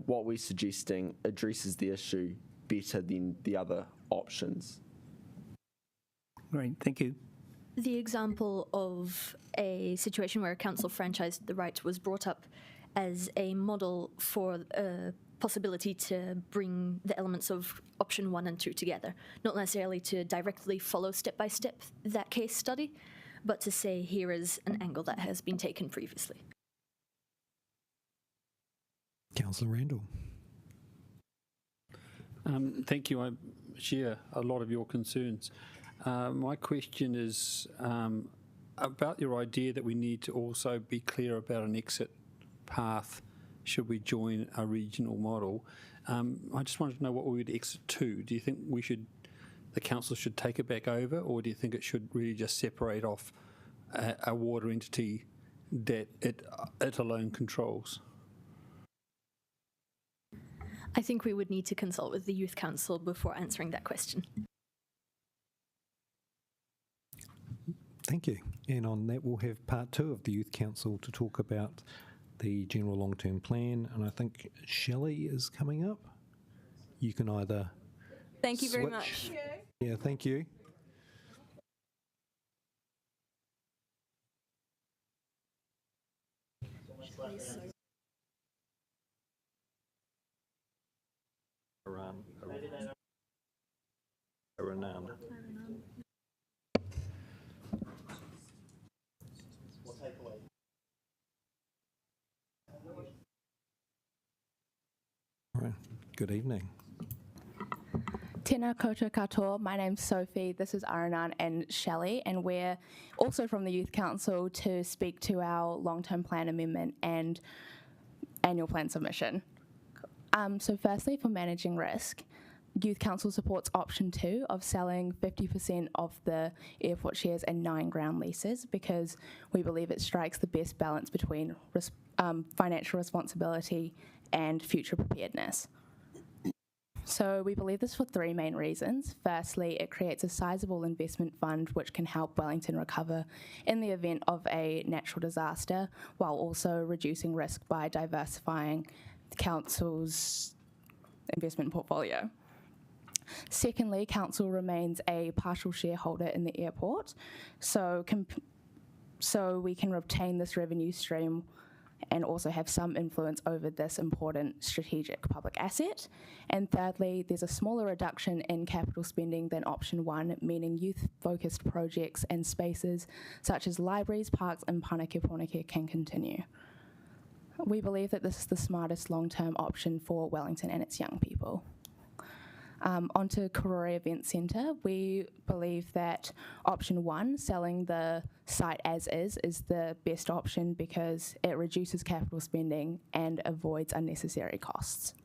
what we're suggesting addresses the issue better than the other options. Great, thank you. The example of a situation where a council franchised the right was brought up as a model for a possibility to bring the elements of option 1 and 2 together, not necessarily to directly follow step by step that case study, but to say here is an angle that has been taken previously. Councillor Randall. Thank you. I share a lot of your concerns. My question is about your idea that we need to also be clear about an exit path should we join a regional model. I just wanted to know what we would exit to. Do you think the council should take it back over, or do you think it should really just separate off a water entity that it alone controls? I think we would need to consult with the Youth Council before answering that question. Thank you. And on that, we'll have part 2 of the Youth Council to talk about the general long-term plan. And I think Shelley is coming up. You can either Thank you very switch. much. Yeah, thank you. Right. Good evening. Tēnā koutou katoa, my name's Sophie, this is Aranan and Shelley, and we're also from the Youth Council to speak to our long-term plan amendment and annual plan submission. So firstly, for managing risk, Youth Council supports option 2 of selling 50% of the airport shares and 9 ground leases, because we believe it strikes the best balance between financial responsibility and future preparedness. So we believe this for three main reasons. Firstly, it creates a sizable investment fund which can help Wellington recover in the event of a natural disaster, while also reducing risk by diversifying the council's investment portfolio. Secondly, council remains a partial shareholder in the airport, so we can retain this revenue stream and also have some influence over this important strategic public asset. And thirdly, there's a smaller reduction in capital spending than option one, meaning youth-focused projects and spaces such as libraries, parks and Pāneke can continue. We believe that this is the smartest long-term option for Wellington and its young people. Onto Kōrau Event Centre, we believe that option one, selling the site as is the best option because it reduces capital spending and avoids unnecessary costs.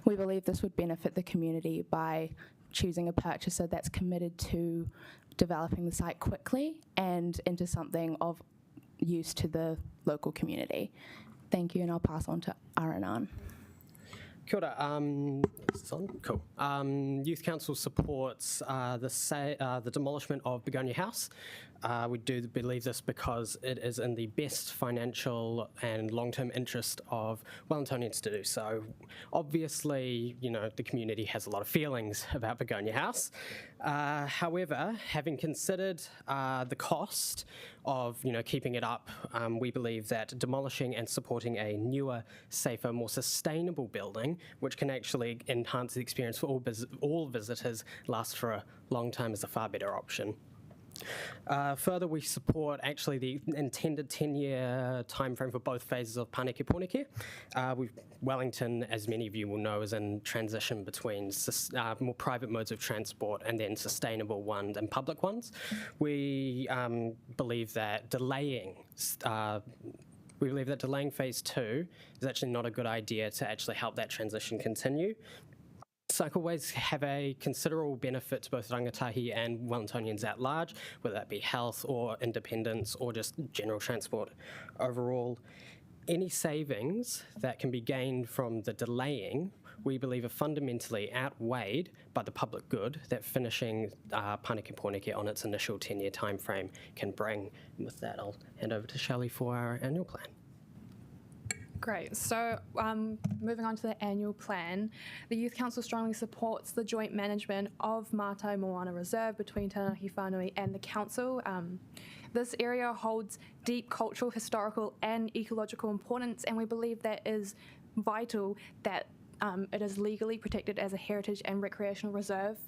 We believe this would benefit the community by choosing a purchaser that's committed to developing the site quickly and into something of use to the local community. Thank you, and I'll pass on to Aranan. Kia ora. Is this on? Cool. Youth Council supports the demolishment of Begonia House. We do believe this because it is in the best financial and long-term interest of Wellingtonians to do so. Obviously, you know, the community has a lot of feelings about Begonia House. However, having considered the cost of, you know, keeping it up, we believe that demolishing and supporting a newer, safer, more sustainable building, which can actually enhance the experience for all visitors, last for a long time, is a far better option. Further, we support actually the intended 10-year timeframe for both phases of Pāneke. Wellington, as many of you will know, is in transition between more private modes of transport and then sustainable ones and public ones. We believe that delaying phase 2 is actually not a good idea to actually help that transition continue. Cycleways have a considerable benefit to both rangatahi and Wellingtonians at large, whether that be health or independence or just general transport overall. Any savings that can be gained from the delaying, we believe, are fundamentally outweighed by the public good that finishing Pāneke on its initial 10-year timeframe can bring. And with that, I'll hand over to Shelley for our annual plan. Great. So moving on to the annual plan, the Youth Council strongly supports the joint management of Mātai Moana Reserve between Taranaki Whānui and the Council. This area holds deep cultural, historical and ecological importance, and we believe that is vital that it is legally protected as a heritage and recreational reserve.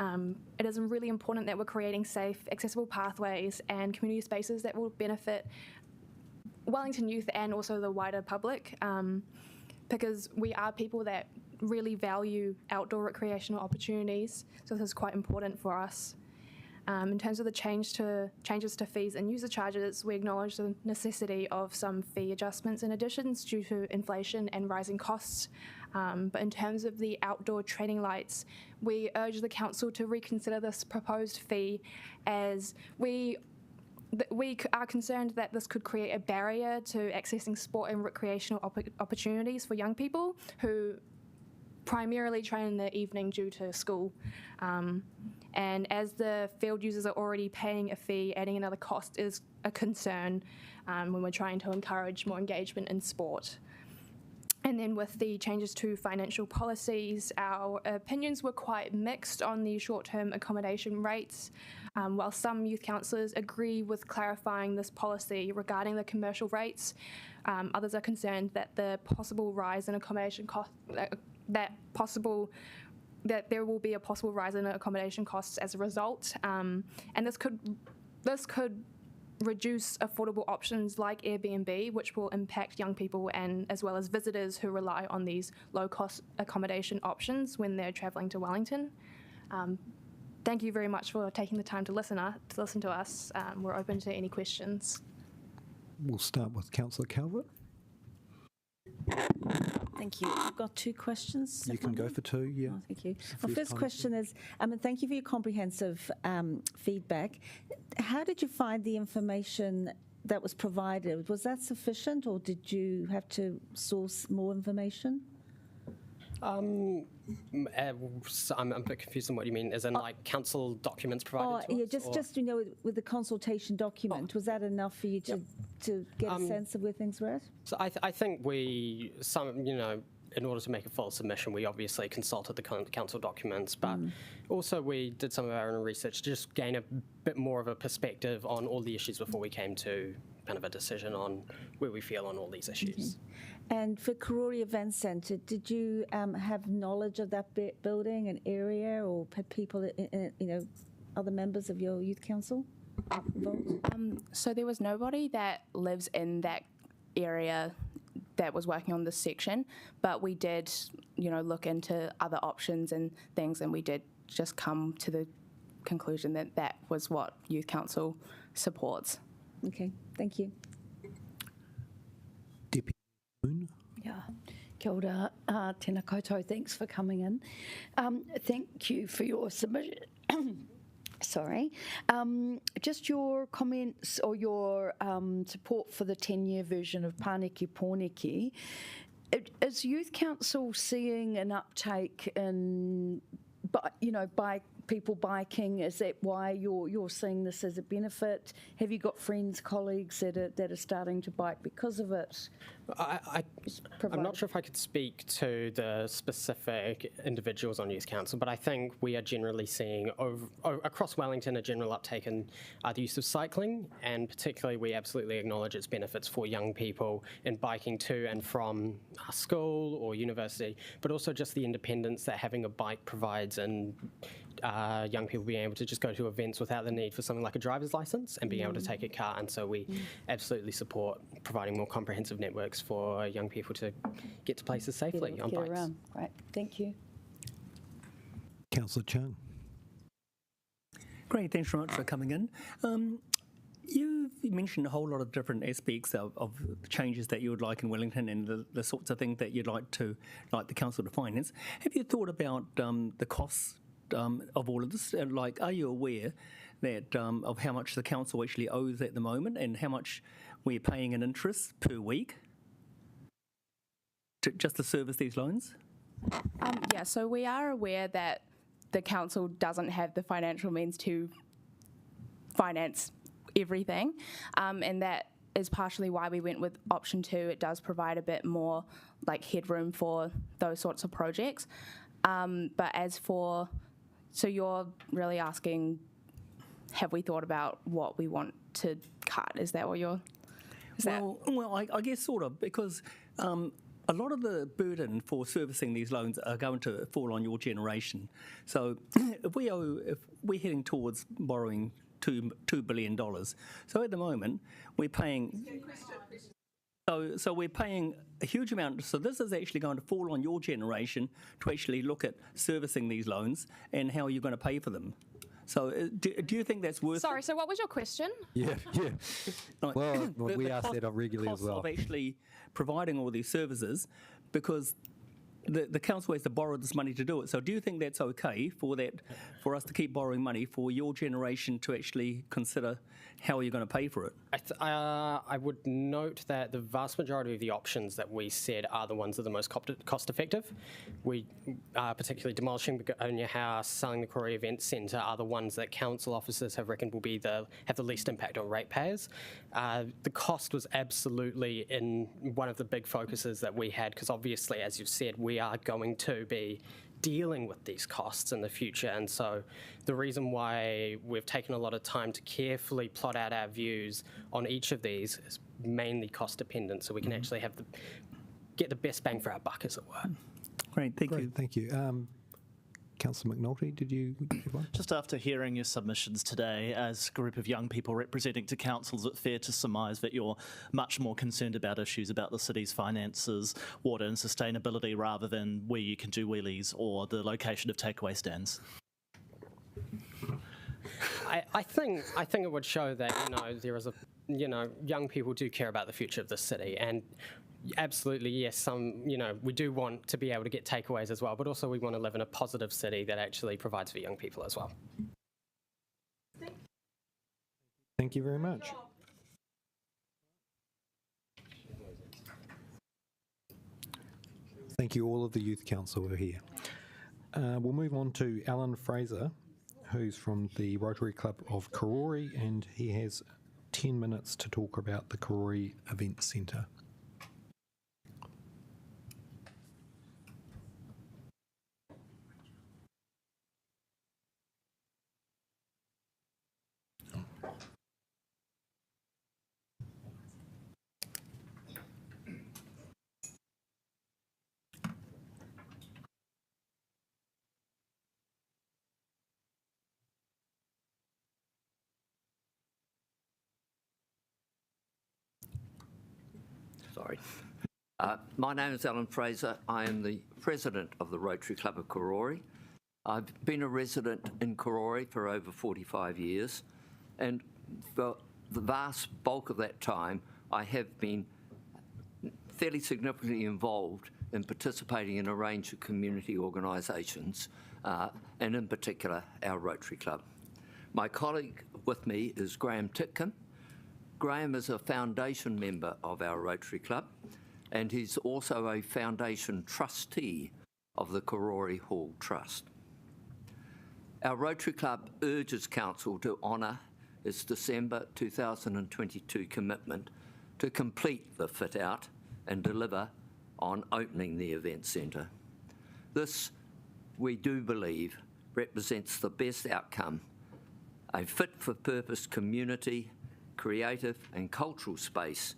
It is really important that we're creating safe, accessible pathways and community spaces that will benefit Wellington youth and also the wider public, because we are people that really value outdoor recreational opportunities, so this is quite important for us. In terms of the changes to fees and user charges, we acknowledge the necessity of some fee adjustments and additions due to inflation and rising costs. But in terms of the outdoor training lights, we urge the Council to reconsider this proposed fee, as we are concerned that this could create a barrier to accessing sport and recreational opportunities for young people who primarily train in the evening due to school. And as the field users are already paying a fee, adding another cost is a concern when we're trying to encourage more engagement in sport. And then with the changes to financial policies, our opinions were quite mixed on the short-term accommodation rates. While some youth councillors agree with clarifying this policy regarding the commercial rates, others are concerned that the possible rise in accommodation costs, that there will be a possible rise in accommodation costs as a result, and this could reduce affordable options like Airbnb, which will impact young people and as well as visitors who rely on these low-cost accommodation options when they're travelling to Wellington. Thank you very much for taking the time to listen to us. We're open to any questions. We'll start with Councillor Calvert. Thank you. I've got two questions. You can go for two, yeah. Oh, thank you. My first question is, thank you for your comprehensive feedback. How did you find the information that was provided? Was that sufficient, or did you have to source more information? I'm a bit confused on what you mean, as in like council documents provided to us? Just with the consultation document, was that enough for you to get a sense of where things were at? So I think in order to make a full submission, we obviously consulted the council documents, but also we did some of our own research to just gain a bit more of a perspective on all the issues before we came to kind of a decision on where we feel on all these issues. And for Kōrau Event Centre, did you have knowledge of that building and area, or had people, other members of your youth council involved? So there was nobody that lives in that area that was working on this section, but we did, look into other options and things, and we did just come to the conclusion that that was what Youth Council supports. Okay, thank you. Deputy Moon. Yeah, kia ora, tēnā koutou, thanks for coming in. Thank you for your submission. Sorry. Just your comments or your support for the 10-year version of Pāneke Pōneke. Is Youth Council seeing an uptake in, by people biking? Is that why you're seeing this as a benefit? Have you got friends, colleagues that are starting to bike because of it? I'm not sure if I could speak to the specific individuals on Youth Council, but I think we are generally seeing across Wellington a general uptake in the use of cycling, and particularly we absolutely acknowledge its benefits for young people in biking to and from school or university, but also just the independence that having a bike provides, and young people being able to just go to events without the need for something like a driver's license and being able to take a car. And so we absolutely support providing more comprehensive networks for young people to get to places safely on bikes. Around. Right, thank you. Councillor Chung. Great, thanks very much for coming in. You mentioned a whole lot of different aspects of changes that you would like in Wellington and the sorts of things that you'd like the council to finance. Have you thought about the costs of all of this? Are you aware that of how much the council actually owes at the moment and how much we're paying in interest per week just to service these loans? Yeah, so we are aware that the council doesn't have the financial means to finance everything, and that is partially why we went with option 2. It does provide a bit more headroom for those sorts of projects. But as for, so you're really asking, have we thought about what we want to cut? Is that what you're? Well, I guess sort of, because a lot of the burden for servicing these loans are going to fall on your generation. So if we're heading towards borrowing $2 billion, so at the moment we're paying. So we're paying a huge amount. So this is actually going to fall on your generation to actually look at servicing these loans and how you're going to pay for them. So do you think that's worth? Sorry, so what was your question? Yeah. Well, we ask that regularly as well. Of actually providing all these services, because the council has to borrow this money to do it. So do you think that's okay for us to keep borrowing money for your generation to actually consider how you're going to pay for it? I would note that the vast majority of the options that we said are the ones that are the most cost effective. We particularly demolishing Begonia House, selling the Kōrau Event Centre are the ones that council officers have reckoned will have the least impact on ratepayers. The cost was absolutely in one of the big focuses that we had, because obviously, as you've said, we are going to be dealing with these costs in the future, and so the reason why we've taken a lot of time to carefully plot out our views on each of these is mainly cost dependent, so we can actually get the best bang for our buck, as it were. Great, thank you. Thank you. Councillor McNulty, did you have one? Just after hearing your submissions today, as a group of young people representing to council, is it fair to surmise that you're much more concerned about issues about the city's finances, water and sustainability, rather than where you can do wheelies or the location of takeaway stands? I think it would show that there is young people do care about the future of the city, and absolutely, yes, we do want to be able to get takeaways as well, but also we want to live in a positive city that actually provides for young people as well. Thank you very much. Thank you, all of the Youth Council who are here. We'll move on to Alan Fraser, who's from the Rotary Club of Karori, and he has 10 minutes to talk about the Karori Event Centre. Sorry. My name is Alan Fraser. I am the president of the Rotary Club of Karori. I've been a resident in Karori for over 45 years, and for the vast bulk of that time, I have been fairly significantly involved in participating in a range of community organisations, and in particular, our Rotary Club. My colleague with me is Graham Titcombe. Graham is a foundation member of our Rotary Club, and he's also a foundation trustee of the Karori Hall Trust. Our Rotary Club urges Council to honour its December 2022 commitment to complete the fit-out and deliver on opening the event centre. This, we do believe, represents the best outcome, a fit-for-purpose community, creative and cultural space,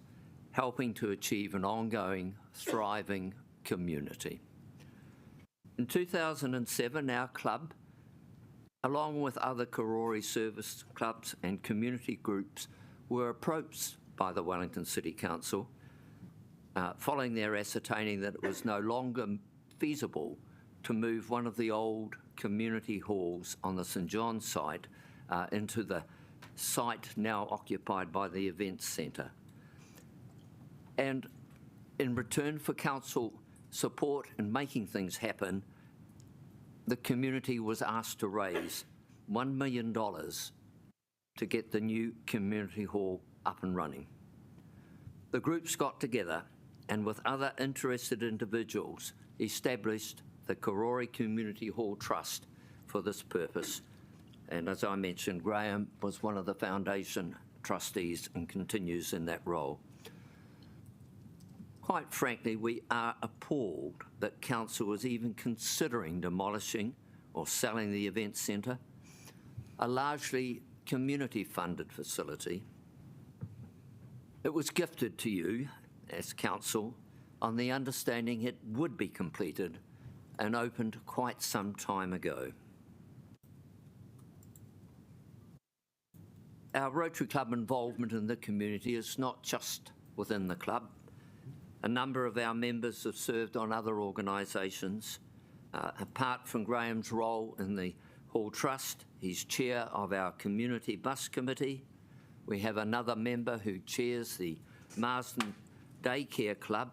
helping to achieve an ongoing, thriving community. In 2007, our club, along with other Karori service clubs and community groups, were approached by the Wellington City Council following their ascertaining that it was no longer feasible to move one of the old community halls on the St John's site into the site now occupied by the Events Centre. And in return for council support in making things happen, the community was asked to raise $1 million to get the new community hall up and running. The groups got together and with other interested individuals established the Karori Community Hall Trust for this purpose. And as I mentioned, Graham was one of the foundation trustees and continues in that role. Quite frankly, we are appalled that Council was even considering demolishing or selling the Event Centre, a largely community-funded facility. It was gifted to you as Council on the understanding it would be completed and opened quite some time ago. Our Rotary Club involvement in the community is not just within the club. A number of our members have served on other organisations. Apart from Graham's role in the Hall Trust, he's chair of our Community Bus Committee. We have another member who chairs the Marsden Daycare Club,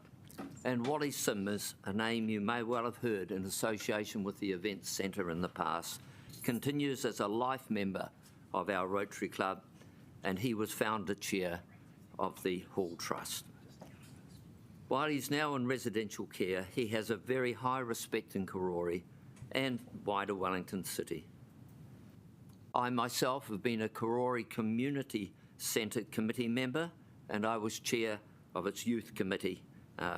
and Wally Simmers, a name you may well have heard in association with the Events Centre in the past, continues as a life member of our Rotary Club, and he was founder chair of the Hall Trust. While he's now in residential care, he has a very high respect in Karori and wider Wellington City. I myself have been a Karori Community Centre Committee member, and I was chair of its youth committee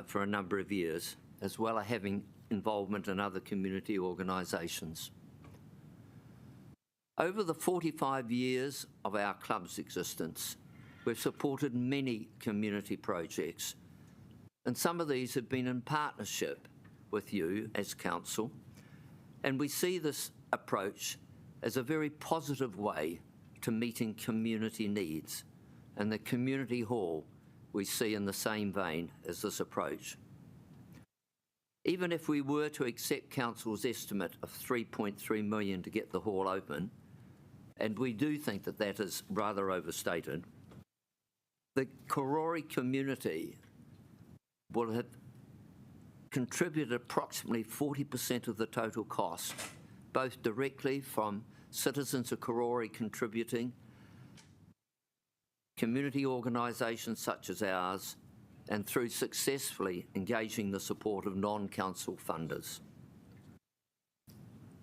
for a number of years, as well as having involvement in other community organisations. Over the 45 years of our club's existence, we've supported many community projects, and some of these have been in partnership with you as Council, and we see this approach as a very positive way to meeting community needs, and the community hall we see in the same vein as this approach. Even if we were to accept Council's estimate of $3.3 million to get the hall open, and we do think that that is rather overstated, the Karori community will have contributed approximately 40% of the total cost, both directly from citizens of Karori contributing, community organisations such as ours, and through successfully engaging the support of non-council funders.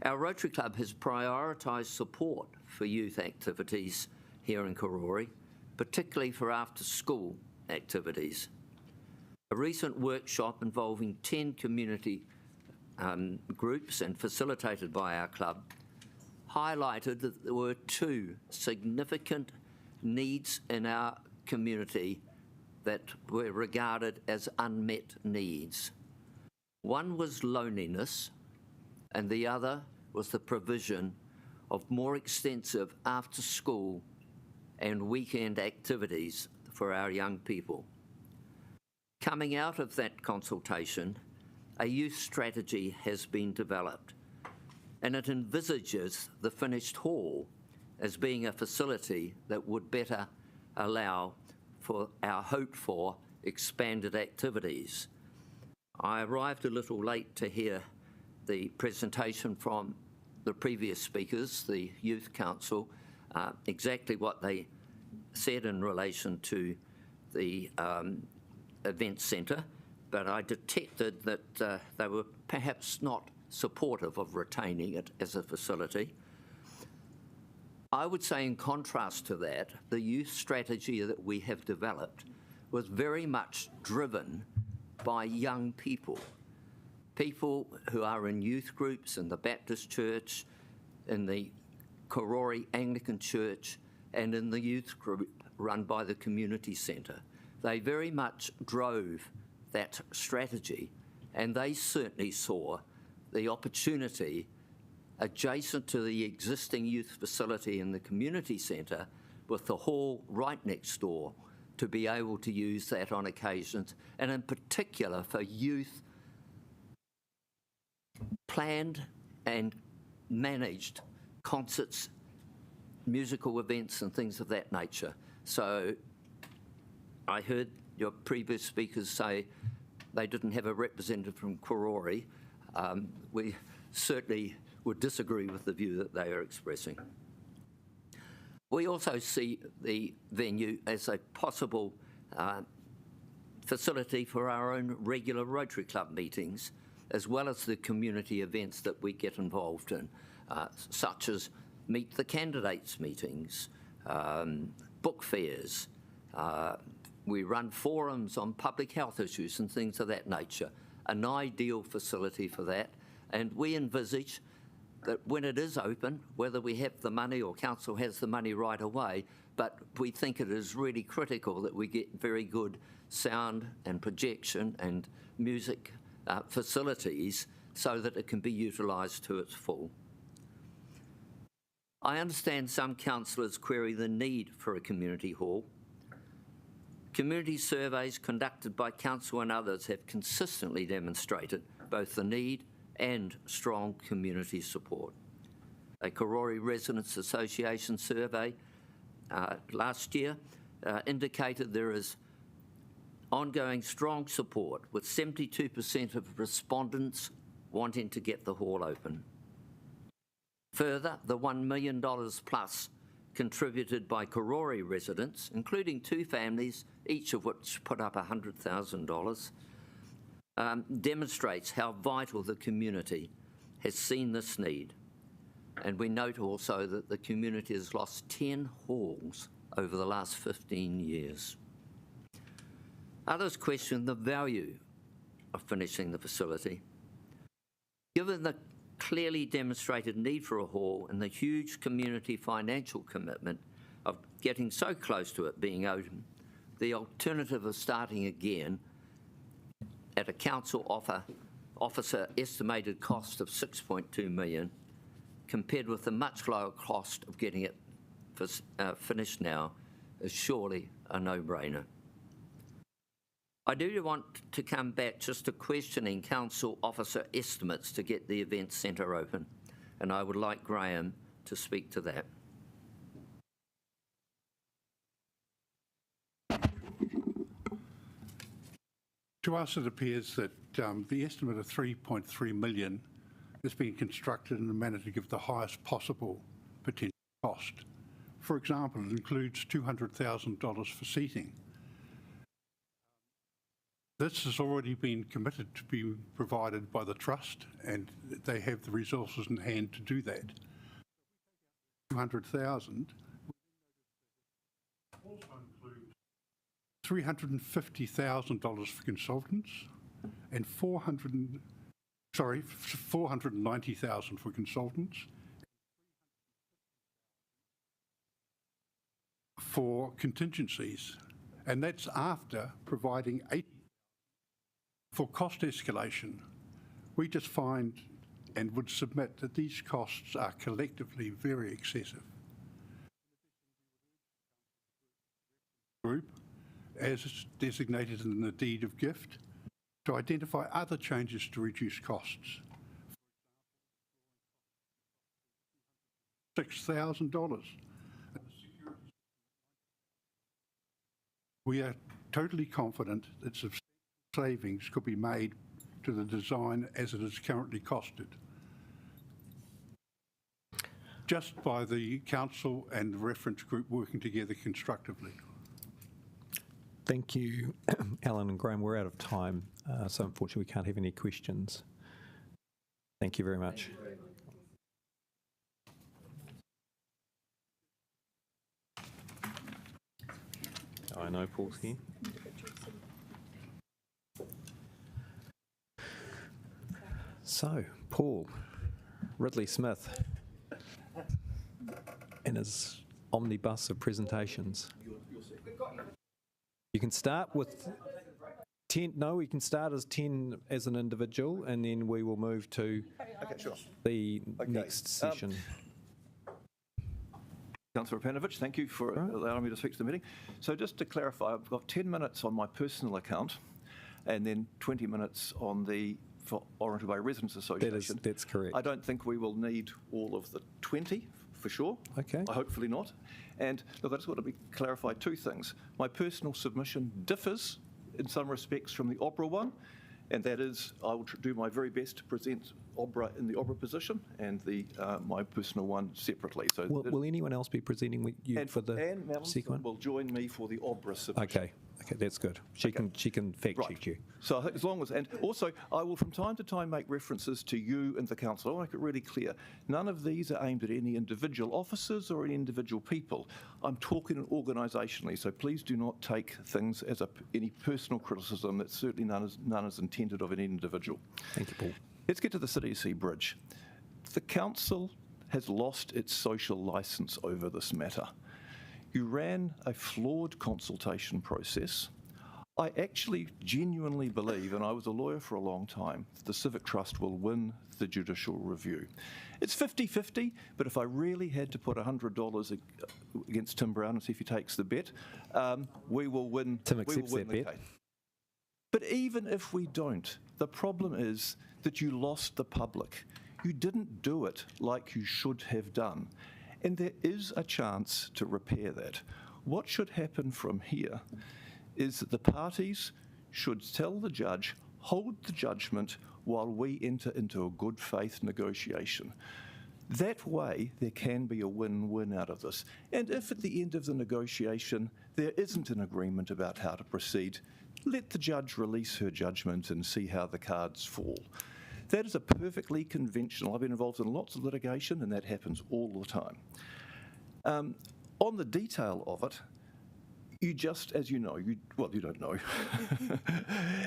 Our Rotary Club has prioritised support for youth activities here in Karori, particularly for after-school activities. A recent workshop involving 10 community groups and facilitated by our club highlighted that there were two significant needs in our community that were regarded as unmet needs. One was loneliness, and the other was the provision of more extensive after-school and weekend activities for our young people. Coming out of that consultation, a youth strategy has been developed, and it envisages the finished hall as being a facility that would better allow for our hoped-for expanded activities. I arrived a little late to hear the presentation from the previous speakers, the Youth Council, exactly what they said in relation to the event centre, but I detected that they were perhaps not supportive of retaining it as a facility. I would say in contrast to that, the youth strategy that we have developed was very much driven by young people, people who are in youth groups in the Baptist Church, in the Karori Anglican Church, and in the youth group run by the community centre. They very much drove that strategy, and they certainly saw the opportunity adjacent to the existing youth facility in the community centre with the hall right next door to be able to use that on occasions, and in particular for youth planned and managed concerts, musical events and things of that nature. So I heard your previous speakers say they didn't have a representative from Karori. We certainly would disagree with the view that they are expressing. We also see the venue as a possible facility for our own regular Rotary Club meetings, as well as the community events that we get involved in, such as Meet the Candidates meetings, book fairs. We run forums on public health issues and things of that nature, an ideal facility for that. And we envisage that when it is open, whether we have the money or council has the money right away, but we think it is really critical that we get very good sound and projection and music facilities so that it can be utilised to its full. I understand some councillors query the need for a community hall. Community surveys conducted by council and others have consistently demonstrated both the need and strong community support. A Karori Residents Association survey last year indicated there is ongoing strong support, with 72% of respondents wanting to get the hall open. Further, the $1 million plus contributed by Karori residents, including two families, each of which put up $100,000, demonstrates how vital the community has seen this need. And we note also that the community has lost 10 halls over the last 15 years. Others question the value of finishing the facility. Given the clearly demonstrated need for a hall and the huge community financial commitment of getting so close to it being open, the alternative of starting again at a council officer estimated cost of $6.2 million, compared with the much lower cost of getting it finished now, is surely a no-brainer. I do want to come back just to questioning council officer estimates to get the event centre open, and I would like Graham to speak to that. To us, it appears that the estimate of $3.3 million is being constructed in a manner to give the highest possible potential cost. For example, it includes $200,000 for seating. This has already been committed to be provided by the Trust, and they have the resources in hand to do that. 200,000 also includes $350,000 for consultants and 490,000 for consultants, for contingencies, and that's after providing 80 for cost escalation. We just find and would submit that these costs are collectively very excessive. Group, as designated in the deed of gift, to identify other changes to reduce costs. $6,000. We are totally confident that substantial savings could be made to the design as it is currently costed, just by the council and the reference group working together constructively. Thank you, Alan and Graham. We're out of time, so unfortunately we can't have any questions. Thank you very much. I know Paul's here. So, Paul Ridley Smith and his omnibus of presentations. You can start with 10. No, we can start as 10 as an individual, and then we will move to the next session. Councillor Panovich, thank you for allowing me to speak to the meeting. So just to clarify, I've got 10 minutes on my personal account and then 20 minutes on the for Orange Bay Residents Association. That's correct. I don't think we will need all of the 20 for sure. Okay. Hopefully not. And look, I just want to clarify two things. My personal submission differs in some respects from the OBRA one, and that is I will do my very best to present OBRA in the OBRA position and the my personal one separately. So will anyone else be presenting with you for the second one? Will join me for the OBRA submission. Okay, that's good. She can fact check you. So as long as, and also I will from time to time make references to you and the council. I want to make it really clear. None of these are aimed at any individual officers or any individual people. I'm talking organisationally, so please do not take things as any personal criticism. That's certainly none is intended of any individual. Thank you, Paul. Let's get to the City Sea Bridge. The council has lost its social licence over this matter. You ran a flawed consultation process. I actually genuinely believe, and I was a lawyer for a long time, that the Civic Trust will win the judicial review. It's 50-50, but if I really had to put $100 against Tim Brown and see if he takes the bet, we will win. Tim accepts that bet. Case. But even if we don't, the problem is that you lost the public. You didn't do it like you should have done. And there is a chance to repair that. What should happen from here is that the parties should tell the judge, hold the judgment while we enter into a good faith negotiation. That way, there can be a win-win out of this. And if at the end of the negotiation there isn't an agreement about how to proceed, let the judge release her judgment and see how the cards fall. That is a perfectly conventional. I've been involved in lots of litigation, and that happens all the time. On the detail of it, you just, as you know, you don't know,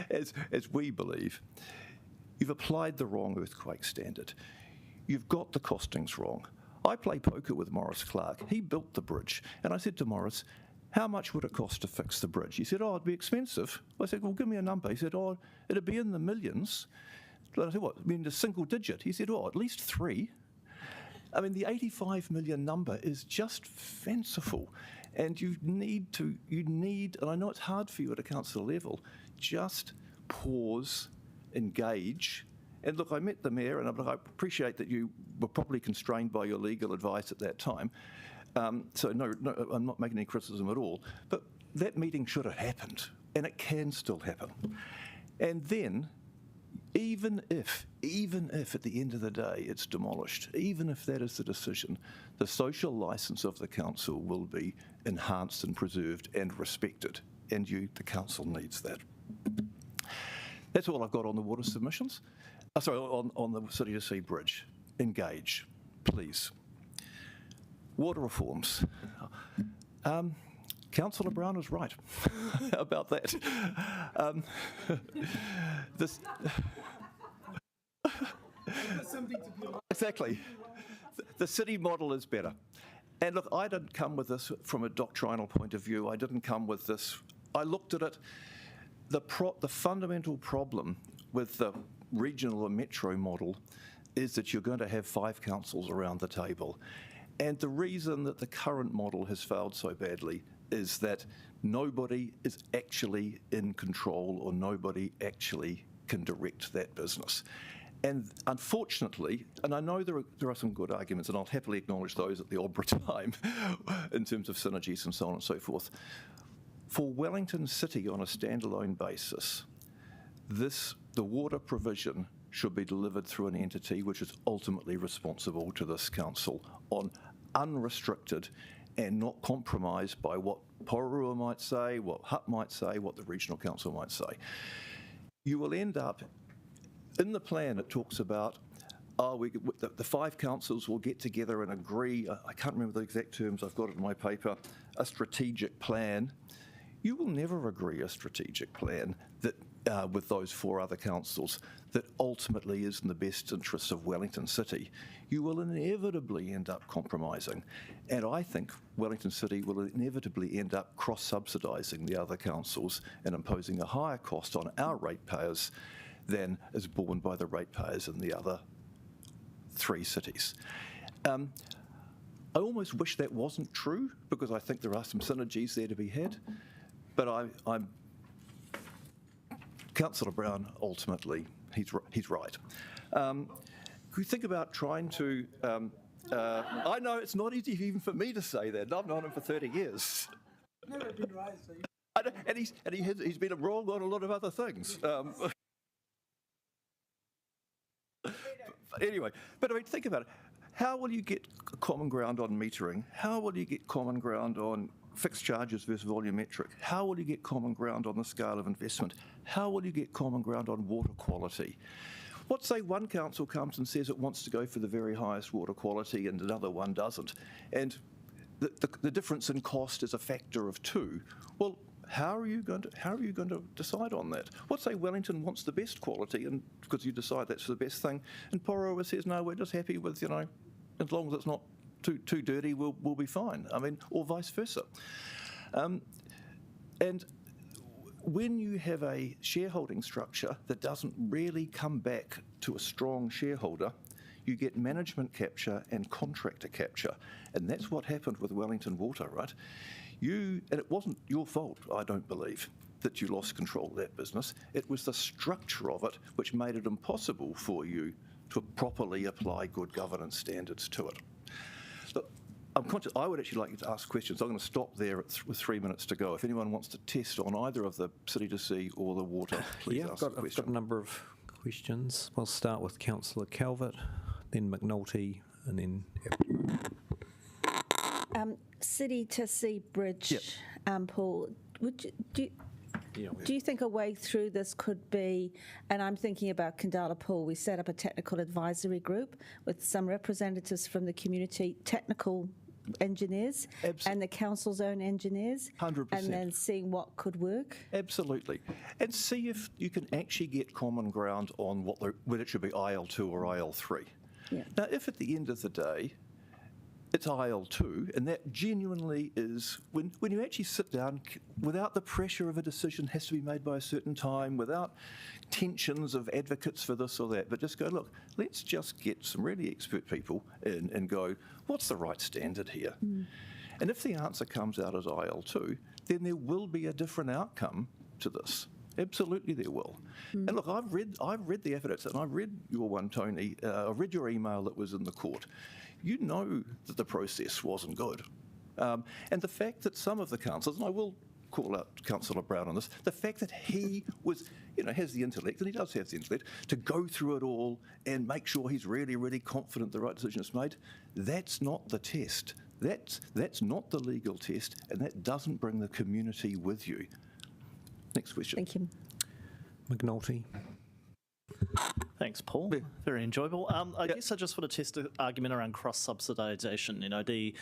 as we believe, you've applied the wrong earthquake standard. You've got the costings wrong. I play poker with Maurice Clark. He built the bridge, and I said to Maurice, how much would it cost to fix the bridge? He said, it'd be expensive. I said, well, give me a number. He said, it'd be in the millions. I said, what? I mean, a single digit. He said, at least 3. I mean, the 85 million number is just fanciful. And you need, and I know it's hard for you at a council level, just pause, engage. And look, I met the mayor, and I appreciate that you were probably constrained by your legal advice at that time. So no, I'm not making any criticism at all. But that meeting should have happened, and it can still happen. And then, even if at the end of the day it's demolished, even if that is the decision, the social licence of the council will be enhanced and preserved and respected, and the council needs that. That's all I've got on the water submissions. Sorry, on the City to Sea Bridge. Engage, please. Water reforms. Councillor Brown is right about that. This exactly. The city model is better. And look, I didn't come with this from a doctrinal point of view. I didn't come with this. I looked at it. The fundamental problem with the regional or metro model is that you're going to have 5 councils around the table. And the reason that the current model has failed so badly is that nobody is actually in control, or nobody actually can direct that business. And unfortunately, and I know there are some good arguments, and I'll happily acknowledge those at the Opera time in terms of synergies and so on and so forth. For Wellington City on a standalone basis, the water provision should be delivered through an entity which is ultimately responsible to this council on unrestricted and not compromised by what Kōrau might say, what HUT might say, what the regional council might say. You will end up, in the plan it talks about, the 5 councils will get together and agree, I can't remember the exact terms, I've got it in my paper, a strategic plan. You will never agree a strategic plan that with those 4 other councils that ultimately is in the best interests of Wellington City. You will inevitably end up compromising. And I think Wellington City will inevitably end up cross-subsidising the other councils and imposing a higher cost on our ratepayers than is borne by the ratepayers in the other 3 cities. I almost wish that wasn't true, because I think there are some synergies there to be had. But I'm Councillor Brown, ultimately, he's right. Can we think about trying to, I know it's not easy even for me to say that. I've known him for 30 years. Never been right, so he's been wrong on a lot of other things. Anyway, but I mean, think about it. How will you get common ground on metering? How will you get common ground on fixed charges versus volumetric? How will you get common ground on the scale of investment? How will you get common ground on water quality? What, say one council comes and says it wants to go for the very highest water quality and another one doesn't, and the difference in cost is a factor of 2. Well, how are you going to decide on that? What, say Wellington wants the best quality, and because you decide that's the best thing, and Kōrau says no, we're just happy with, as long as it's not too dirty, we'll be fine. I mean, or vice versa. And when you have a shareholding structure that doesn't really come back to a strong shareholder, you get management capture and contractor capture. And that's what happened with Wellington Water, right? And it wasn't your fault, I don't believe, that you lost control of that business. It was the structure of it which made it impossible for you to properly apply good governance standards to it. Look, I'm conscious, I would actually like you to ask questions. I'm going to stop there with 3 minutes to go. If anyone wants to test on either of the City to Sea or the water, please ask a question. I've got a number of questions. We'll start with Councillor Calvert, then McNulty, and then... City to Sea Bridge, yep. Paul, do you think a way through this could be, and I'm thinking about Kandala Pool, we set up a technical advisory group with some representatives from the community, technical engineers, and the council's own engineers, 100%. And then seeing what could work? Absolutely. And see if you can actually get common ground on whether it should be IL2 or IL3. Yeah. Now, if at the end of the day, it's IL2, and that genuinely is, when you actually sit down, without the pressure of a decision has to be made by a certain time, without tensions of advocates for this or that, but just go, look, let's just get some really expert people in and go, what's the right standard here? Mm. And if the answer comes out as IL2, then there will be a different outcome to this. Absolutely there will. Mm. And look, I've read the evidence, and I've read your one, Tony. I've read your email that was in the court. You know that the process wasn't good. And the fact that some of the councillors, and I will call out Councillor Brown on this, the fact that he was, has the intellect, and he does have the intellect, to go through it all and make sure he's really, really confident the right decision is made, that's not the test. That's not the legal test, and that doesn't bring the community with you. Next question. Thank you. McNulty. Thanks, Paul. Very enjoyable. I guess I just want to test the argument around cross-subsidisation.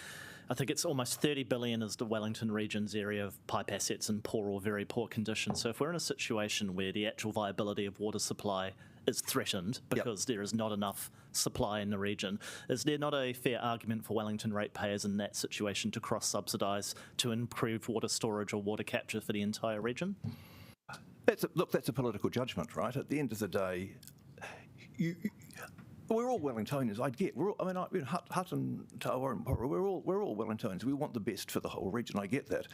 I think it's almost 30 billion is the Wellington region's area of pipe assets in poor or very poor condition. So if we're in a situation where the actual viability of water supply is threatened because there is not enough supply in the region, is there not a fair argument for Wellington ratepayers in that situation to cross-subsidise to improve water storage or water capture for the entire region? That's a political judgment, right? At the end of the day, we're all Wellingtonians. Hutt and Taua and Pōrua, we're all Wellingtonians. We want the best for the whole region. I get that,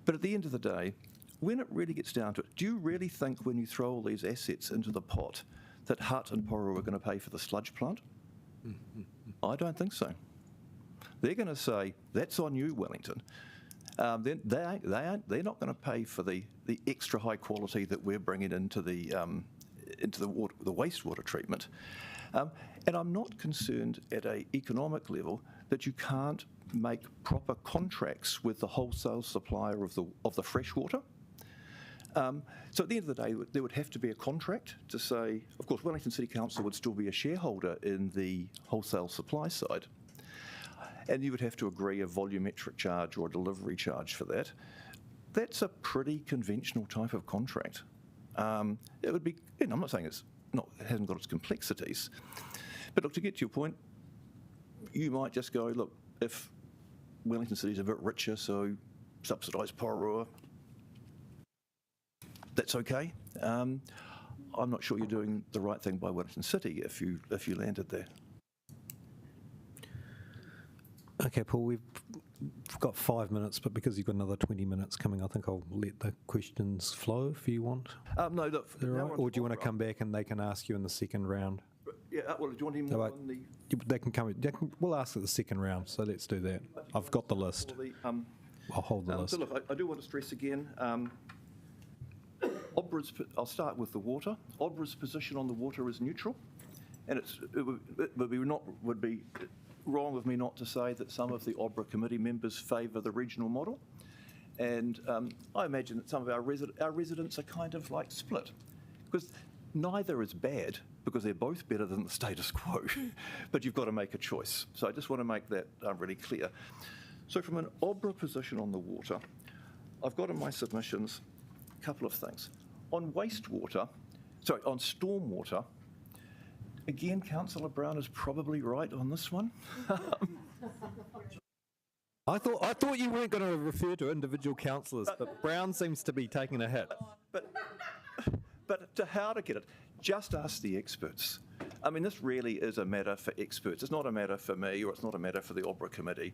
but at the end of the day, when it really gets down to it, do you really think when you throw all these assets into the pot that Hutt and Pōrua are going to pay for the sludge plant? I don't think so. They're going to say that's on you, Wellington. Then they're not going to pay for the extra high quality that we're bringing into the wastewater treatment. And I'm not concerned at an economic level that you can't make proper contracts with the wholesale supplier of the fresh water. So at the end of the day, there would have to be a contract to say, of course, Wellington City Council would still be a shareholder in the wholesale supply side. And you would have to agree a volumetric charge or a delivery charge for that. That's a pretty conventional type of contract. It would be, I'm not saying it hasn't got its complexities, but look, to get to your point, you might just go, look, if Wellington City's a bit richer, so subsidise Pōrua, that's okay. I'm not sure you're doing the right thing by Wellington City if you landed there. Okay, Paul, we've got 5 minutes, but because you've got another 20 minutes coming, I think I'll let the questions flow if you want. No, look. Or do you want to come back and they can ask you in the second round? Yeah, well, do you want him on the... They can come. We'll ask at the second round, so let's do that. I've got the list. I'll hold the list. So look, I do want to stress again, I'll start with the water. OBRA's position on the water is neutral, and it would be wrong of me not to say that some of the OBRA committee members favour the regional model, and I imagine that some of our residents are kind of like split, because neither is bad, because they're both better than the status quo, but you've got to make a choice. So I just want to make that really clear. So from an OBRA position on the water, I've got in my submissions a couple of things. On stormwater, again, Councillor Brown is probably right on this one. I thought you weren't going to refer to individual councillors, but Brown seems to be taking a hit. But to how to get it, just ask the experts. I mean, this really is a matter for experts. It's not a matter for me, or it's not a matter for the OBRA committee.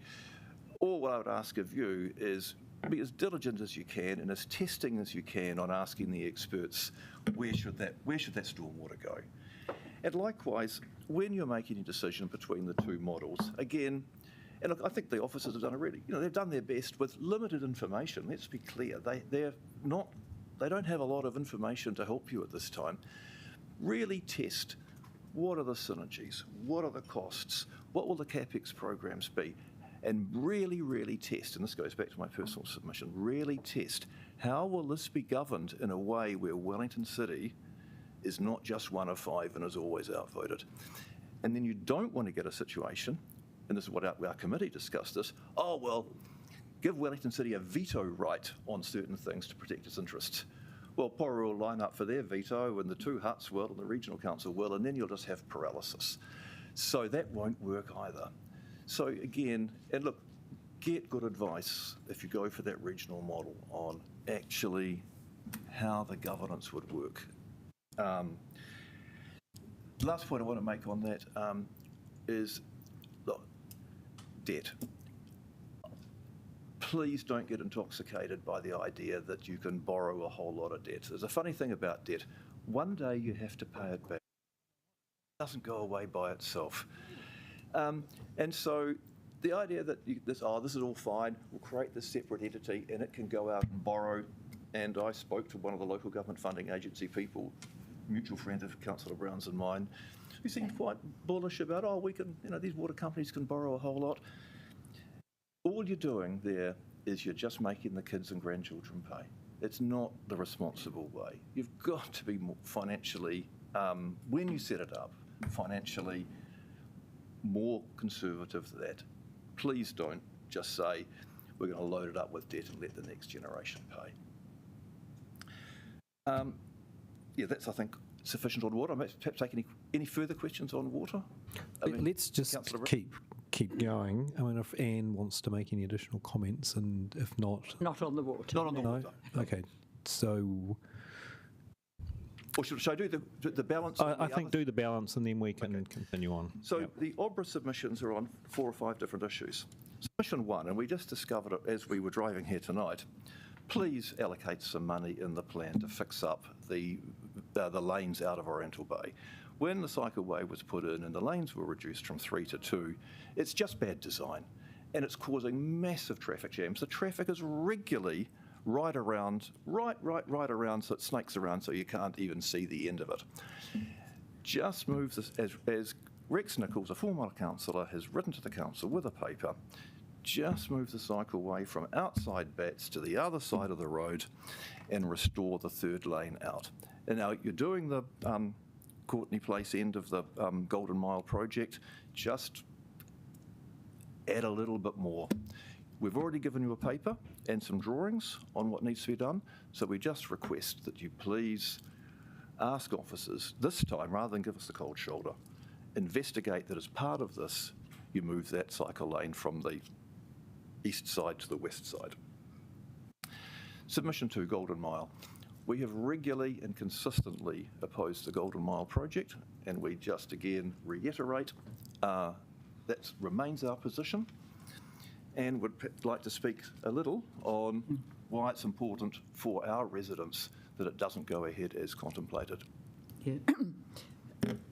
All what I would ask of you is be as diligent as you can and as testing as you can on asking the experts where should that stormwater go. And likewise, when you're making a decision between the two models, again, and look, I think the officers have done they've done their best with limited information. Let's be clear, they don't have a lot of information to help you at this time. Really test what are the synergies, what are the costs, what will the CapEx programs be, and really, really test, and this goes back to my personal submission, really test how will this be governed in a way where Wellington City is not just one of five and is always outvoted. And then you don't want to get a situation, and this is what our committee discussed this, give Wellington City a veto right on certain things to protect its interests. Well, Pōrua will line up for their veto, and the two Hutts will, and the regional council will, and then you'll just have paralysis. So that won't work either. So again, and look, get good advice if you go for that regional model on actually how the governance would work. The last point I want to make on that is, look, debt. Please don't get intoxicated by the idea that you can borrow a whole lot of debt. There's a funny thing about debt. One day you have to pay it back. It doesn't go away by itself. And so the idea that this is all fine, we'll create this separate entity and it can go out and borrow. And I spoke to one of the local government funding agency people, mutual friend of Councillor Brown's and mine, who seemed quite bullish about, we can, these water companies can borrow a whole lot. All you're doing there is you're just making the kids and grandchildren pay. It's not the responsible way. You've got to be more financially, when you set it up, financially more conservative than that. Please don't just say, we're going to load it up with debt and let the next generation pay. Yeah, that's, I think, sufficient on water. Perhaps take any further questions on water? Let's just keep going. I mean, if Anne wants to make any additional comments, and if not... Not on the water. Not on the water. Okay, so... Or should I do the balance? I think do the balance and then we can continue on. So the OBRA submissions are on 4 or 5 different issues. Submission 1, and we just discovered it as we were driving here tonight, please allocate some money in the plan to fix up the lanes out of Oriental Bay. When the cycleway was put in and the lanes were reduced from 3 to 2, it's just bad design and it's causing massive traffic jams. The traffic is regularly right around, so it snakes around so you can't even see the end of it. Just move this, as Rex Nichols, a former councillor, has written to the council with a paper, just move the cycleway from outside Bats to the other side of the road and restore the 3rd lane out. And now you're doing the Courtney Place end of the Golden Mile project, just add a little bit more. We've already given you a paper and some drawings on what needs to be done, so we just request that you please ask officers, this time, rather than give us the cold shoulder, investigate that as part of this, you move that cycle lane from the east side to the west side. Submission 2, Golden Mile. We have regularly and consistently opposed the Golden Mile project, and we just again reiterate that remains our position, and would like to speak a little on why it's important for our residents that it doesn't go ahead as contemplated. Yeah.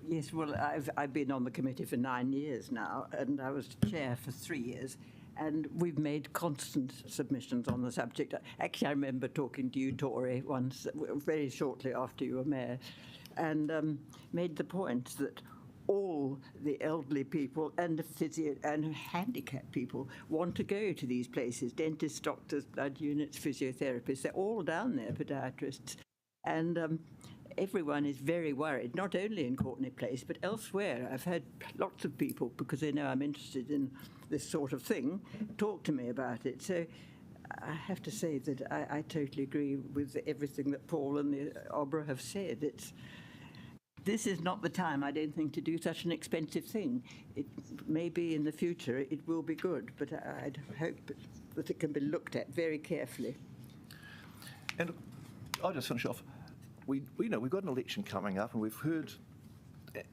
Yes, well, I've been on the committee for 9 years now, and I was chair for 3 years, and we've made constant submissions on the subject. Actually, I remember talking to you, Tori, once, very shortly after you were mayor, and made the point that all the elderly people and the physio and handicapped people want to go to these places, dentists, doctors, blood units, physiotherapists, they're all down there, podiatrists. And everyone is very worried, not only in Courtney Place, but elsewhere. I've had lots of people, because they know I'm interested in this sort of thing, talk to me about it. So I have to say that I totally agree with everything that Paul and the OBRA have said. This is not the time, I don't think, to do such an expensive thing. It may be in the future, it will be good, but I'd hope that it can be looked at very carefully. And I'll just finish off. We know we've got an election coming up, and we've heard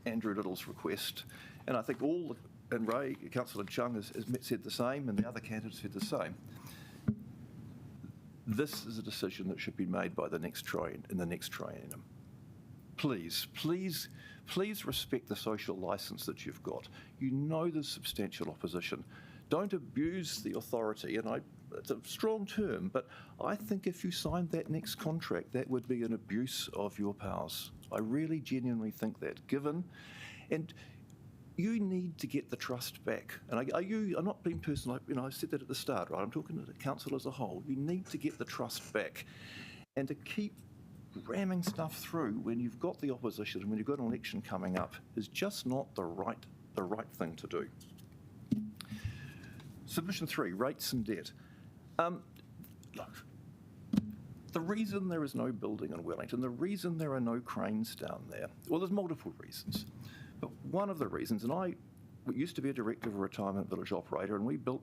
Andrew Little's request, and I think and Ray, Councillor Chung has said the same, and the other candidates said the same. This is a decision that should be made by the next triennium. Please respect the social licence that you've got. You know there's substantial opposition. Don't abuse the authority, and it's a strong term, but I think if you signed that next contract, that would be an abuse of your powers. I really genuinely think that, and you need to get the trust back. And I'm not being personal, I said that at the start, right? I'm talking to the council as a whole. You need to get the trust back, and to keep ramming stuff through when you've got the opposition and when you've got an election coming up is just not the right thing to do. Submission 3, rates and debt. Look, the reason there is no building in Wellington, the reason there are no cranes down there, well, there's multiple reasons. But one of the reasons, and I used to be a director of a retirement village operator, and we built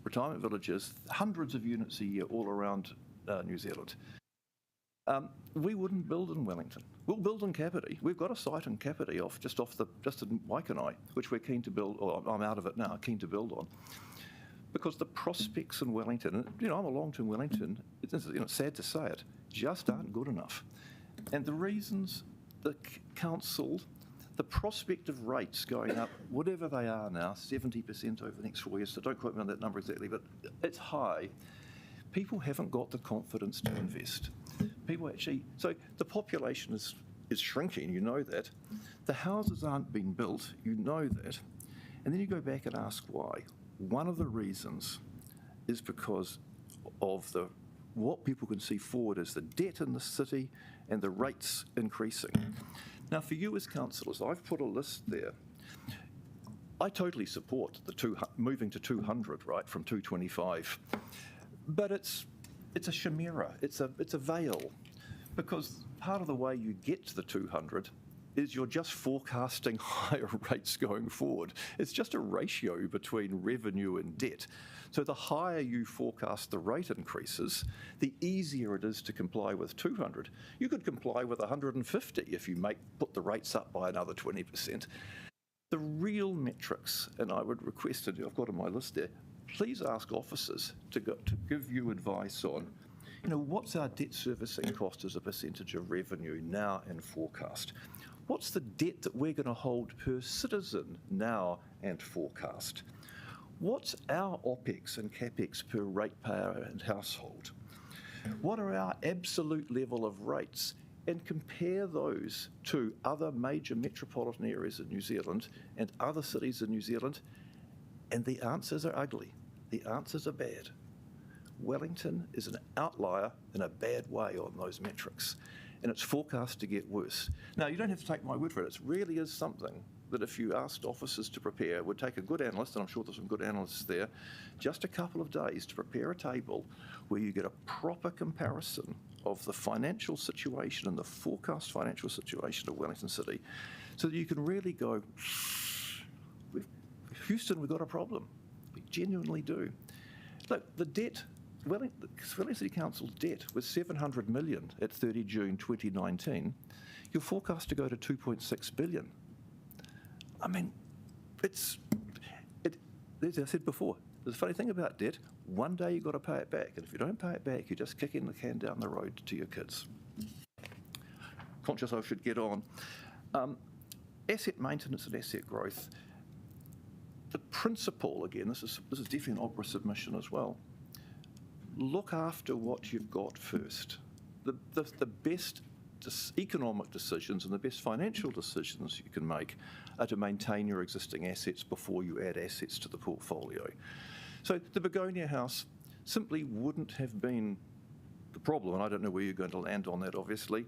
retirement villages, hundreds of units a year all around New Zealand. We wouldn't build in Wellington. We'll build in Kapiti. We've got a site in Kapiti just in Waikanae, which we're keen to build, or I'm out of it now, keen to build on. Because the prospects in Wellington, I'm a long-term Wellington, it's sad to say it, just aren't good enough. And the reasons the council, the prospect of rates going up, whatever they are now, 70% over the next 4 years, so don't quote me on that number exactly, but it's high. People haven't got the confidence to invest. So the population is shrinking, you know that. The houses aren't being built, you know that. And then you go back and ask why. One of the reasons is because of the what people can see forward is the debt in the city and the rates increasing. Now, for you as councillors, I've put a list there. I totally support the moving to 200, right, from 225. But it's a chimera, it's a veil, because part of the way you get to the 200 is you're just forecasting higher rates going forward. It's just a ratio between revenue and debt. So the higher you forecast the rate increases, the easier it is to comply with 200. You could comply with 150 if you put the rates up by another 20%. The real metrics, and I would request, and I've got on my list there, please ask officers to give you advice on, what's our debt servicing cost as a percentage of revenue now and forecast? What's the debt that we're going to hold per citizen now and forecast? What's our OPEX and CAPEX per ratepayer and household? What are our absolute level of rates? And compare those to other major metropolitan areas in New Zealand and other cities in New Zealand, and the answers are ugly. The answers are bad. Wellington is an outlier in a bad way on those metrics, and it's forecast to get worse. Now, you don't have to take my word for it. It really is something that if you asked officers to prepare, it would take a good analyst, and I'm sure there's some good analysts there, just a couple of days to prepare a table where you get a proper comparison of the financial situation and the forecast financial situation of Wellington City, so that you can really go, Houston, we've got a problem. We genuinely do. Look, the debt, Wellington City Council's debt was $700 million at 30 June 2019. You're forecast to go to $2.6 billion. I mean, as I said before, the funny thing about debt, one day you've got to pay it back. And if you don't pay it back, you're just kicking the can down the road to your kids. Conscious I should get on. Asset maintenance and asset growth. The principle, again, this is definitely an Opera submission as well. Look after what you've got first. The best economic decisions and the best financial decisions you can make are to maintain your existing assets before you add assets to the portfolio. So the Begonia House simply wouldn't have been the problem, and I don't know where you're going to land on that, obviously,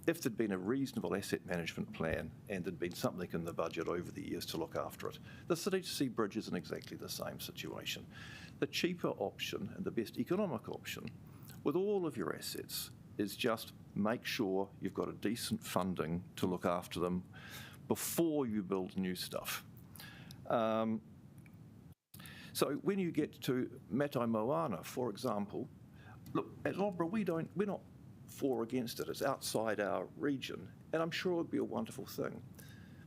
if there'd been a reasonable asset management plan and there'd been something in the budget over the years to look after it. The City to Sea Bridge is in exactly the same situation. The cheaper option and the best economic option with all of your assets is just make sure you've got a decent funding to look after them before you build new stuff. So when you get to Matai Moana, for example, look, at Opera, we're not for or against it. It's outside our region, and I'm sure it would be a wonderful thing.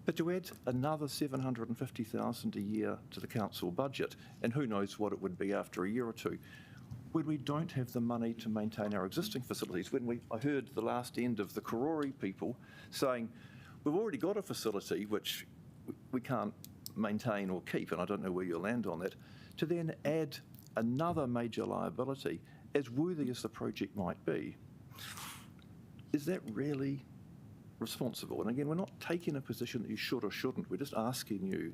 But to add another $750,000 a year to the council budget, and who knows what it would be after a year or two, when we don't have the money to maintain our existing facilities, I heard the last end of the Kōrau people saying, we've already got a facility which we can't maintain or keep, and I don't know where you'll land on that, to then add another major liability, as worthy as the project might be. Is that really responsible? And again, we're not taking a position that you should or shouldn't. We're just asking you,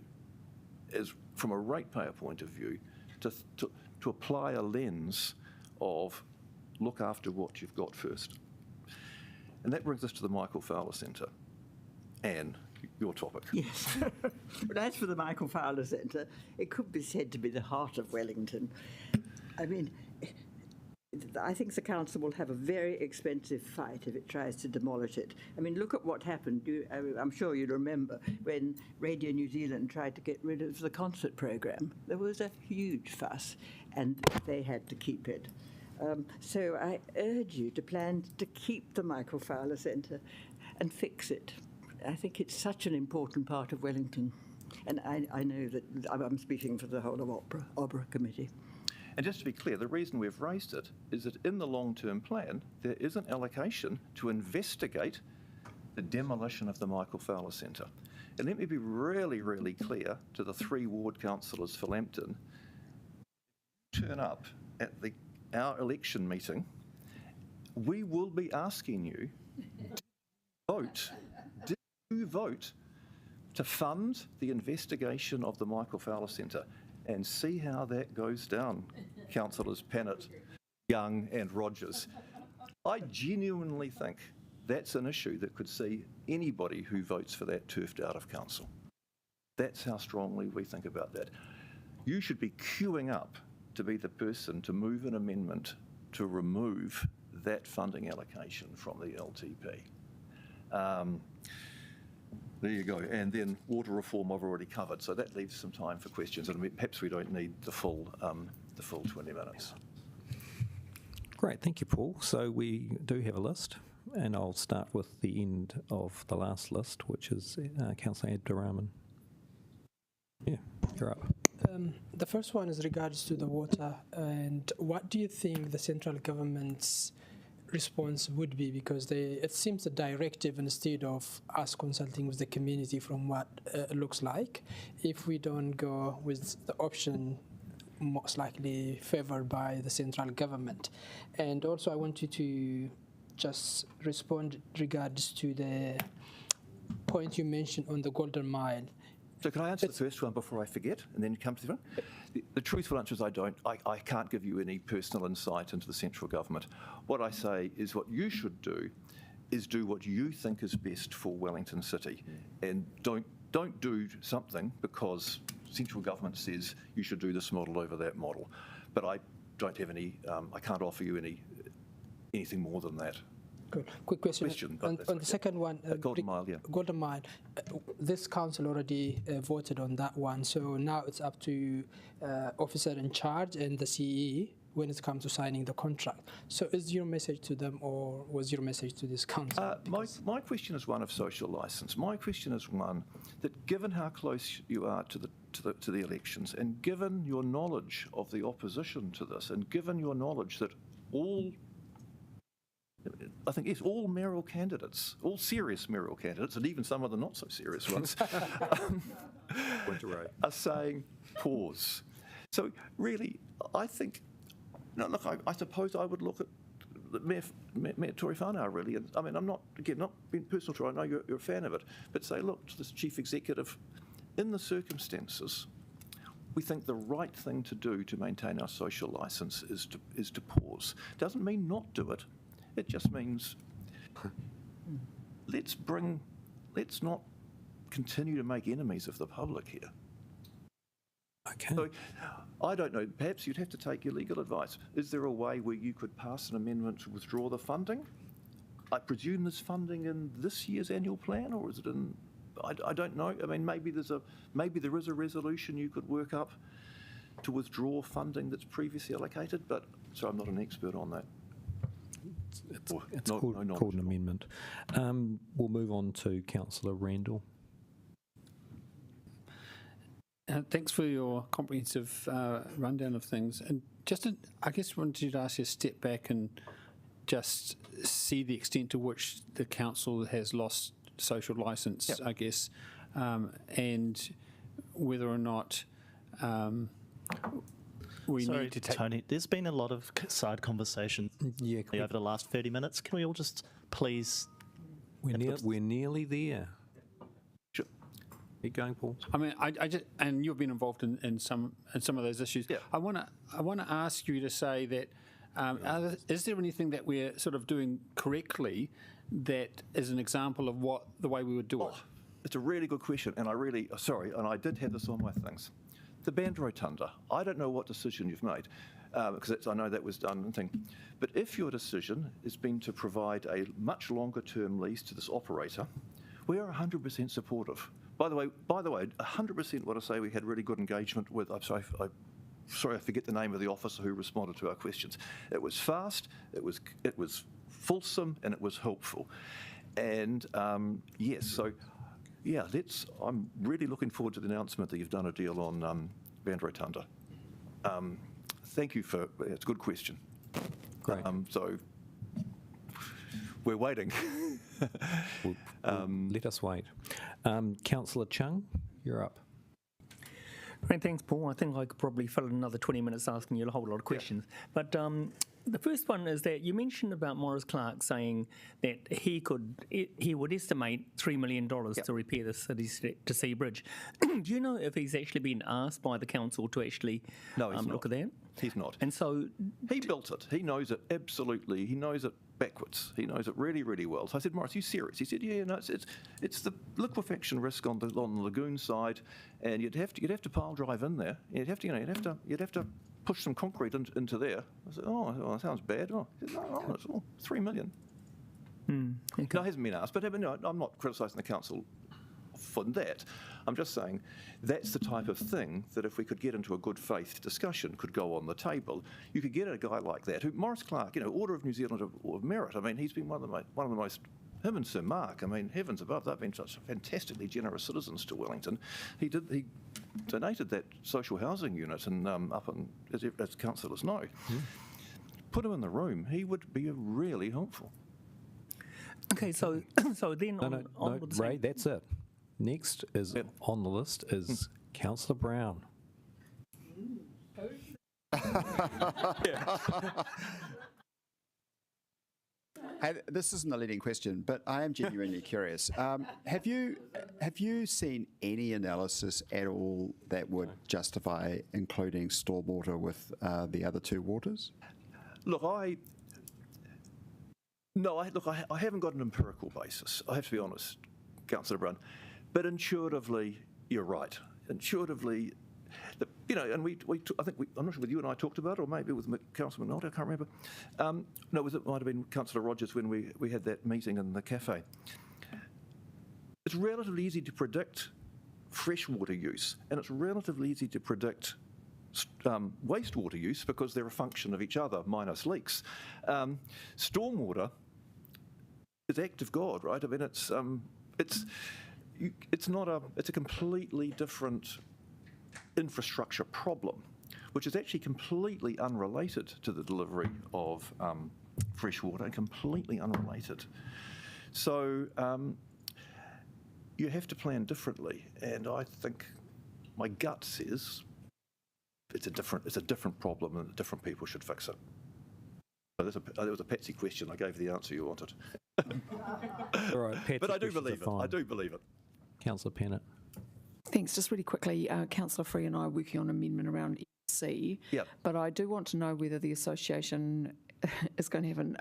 from a ratepayer point of view, to apply a lens of look after what you've got first. And that brings us to the Michael Fowler Centre. Anne, your topic. Yes. But as for the Michael Fowler Centre, it could be said to be the heart of Wellington. I mean, I think the council will have a very expensive fight if it tries to demolish it. I mean, look at what happened. I'm sure you remember when Radio New Zealand tried to get rid of the concert programme. There was a huge fuss, and they had to keep it. So I urge you to plan to keep the Michael Fowler Centre and fix it. I think it's such an important part of Wellington, and I know that I'm speaking for the whole of Opera Committee. And just to be clear, the reason we've raised it is that in the long-term plan, there is an allocation to investigate the demolition of the Michael Fowler Centre. And let me be really, really clear to the 3 ward councillors for Lambton. Turn up at our election meeting, we will be asking you did you vote to fund the investigation of the Michael Fowler Centre? And see how that goes down, councillors Pennant Young and Rogers. I genuinely think that's an issue that could see anybody who votes for that turfed out of council. That's how strongly we think about that. You should be queuing up to be the person to move an amendment to remove that funding allocation from the LTP. There you go. And then water reform I've already covered, so that leaves some time for questions, and perhaps we don't need the full 20 minutes. Great, thank you, Paul. So we do have a list, and I'll start with the end of the last list, which is Councillor Abdurrahman. Yeah, you're up. The first one is regards to the water, and what do you think the central government's response would be? Because it seems a directive instead of us consulting with the community from what it looks like. If we don't go with the option most likely favoured by the central government. And also I want you to just respond regards to the point you mentioned on the Golden Mile. So can I answer the first one before I forget, and then come to the other? The truthful answer is I can't give you any personal insight into the central government. What I say is what you should do is do what you think is best for Wellington City, and don't do something because central government says you should do this model over that model. But I don't have any, I can't offer you anything more than that. Good. Quick question. On the second one, Golden Mile, yeah. Golden Mile. This council already voted on that one, so now it's up to officer in charge and the CE when it comes to signing the contract. So is your message to them, or was your message to this council? My question is one of social licence. My question is one that, given how close you are to the elections, and given your knowledge of the opposition to this, and given your knowledge that all mayoral candidates, all serious mayoral candidates, and even some of the not so serious ones, are saying pause. So really, I think, I suppose I would look at Mayor Tory Whanau, really. And, I mean, I'm not being personal to her, I know you're a fan of it, but say, look, to this chief executive, in the circumstances, we think the right thing to do to maintain our social licence is to pause. Doesn't mean not do it. It just means let's not continue to make enemies of the public here. Okay. So, I don't know, perhaps you'd have to take your legal advice. Is there a way where you could pass an amendment to withdraw the funding? I presume there's funding in this year's annual plan, or is it in, I don't know. I mean, maybe there is a resolution you could work up to withdraw funding that's previously allocated, but so I'm not an expert on that. It's called an amendment. We'll move on to Councillor Randall. Thanks for your comprehensive rundown of things. And just, I guess, wanted you to ask you to step back and just see the extent to which the council has lost social licence, I guess, and whether or not we need to take... Tony, there's been a lot of side conversation over the last 30 minutes. Can we all just please... We're nearly there. Sure. Keep going, Paul. I mean, I just, and you've been involved in some of those issues. Yeah. I want to ask you to say that is there anything that we're sort of doing correctly that is an example of the way we would do it? It's a really good question, and I did have this on my things. The band rotunda, I don't know what decision you've made, because I know that was done and thing. But if your decision has been to provide a much longer term lease to this operator, we are 100% supportive. By the way, 100% what I say we had really good engagement with. I'm sorry, I forget the name of the officer who responded to our questions. It was fast, it was fulsome, and it was helpful. And yes, so yeah, I'm really looking forward to the announcement that you've done a deal on Band Rotunda. Thank you it's a good question. Great. So we're waiting. Let us wait. Councillor Chung, you're up. Great, thanks, Paul. I think I could probably fill in another 20 minutes asking you a whole lot of questions. But The first one is that you mentioned about Maurice Clark saying that he would estimate $3 million to repair the city's to sea bridge. Do you know if he's actually been asked by the council to actually look at that? He's not. And so he built it. He knows it absolutely. He knows it backwards. He knows it really, really well. So I said, Maurice, are you serious? He said, yeah, no, it's the liquefaction risk on the lagoon side, and you'd have to pile drive in there. You'd have to push some concrete into there. I said, oh, that sounds bad. Oh, he said, no, it's all $3 million. No, it hasn't been asked, but I'm not criticising the council for that. I'm just saying that's the type of thing that if we could get into a good faith discussion could go on the table. You could get a guy like that, who Maurice Clark, Order of New Zealand of Merit. I mean, he's been one of the most. Him and Sir Mark, I mean, heavens above, they've been such fantastically generous citizens to Wellington. He donated that social housing unit as councillors know. Put him in the room, he would be really helpful. Okay, so then on with the Ray, that's it. Next is on the list is Councillor Brown. This isn't a leading question, but I am genuinely curious. Have you seen any analysis at all that would justify including stormwater with the other two waters? Look, I haven't got an empirical basis. I have to be honest, Councillor Brown. But intuitively, you're right. Intuitively, and I think I'm not sure whether you and I talked about it, or maybe with Councillor McNulty, I can't remember. No, it might have been Councillor Rogers when we had that meeting in the cafe. It's relatively easy to predict freshwater use, and it's relatively easy to predict wastewater use because they're a function of each other, minus leaks. Stormwater is act of God, right? I mean, it's a completely different infrastructure problem, which is actually completely unrelated to the delivery of fresh water, and completely unrelated. So you have to plan differently, and I think my gut says it's a different problem, and different people should fix it. So that was a Patsy question. I gave the answer you wanted. All right, Patsy, but I do believe it. I do believe it. Councillor Pennant. Thanks. Just really quickly, Councillor Free and I are working on an amendment around EC. Yep. But I do want to know whether the association is going to have an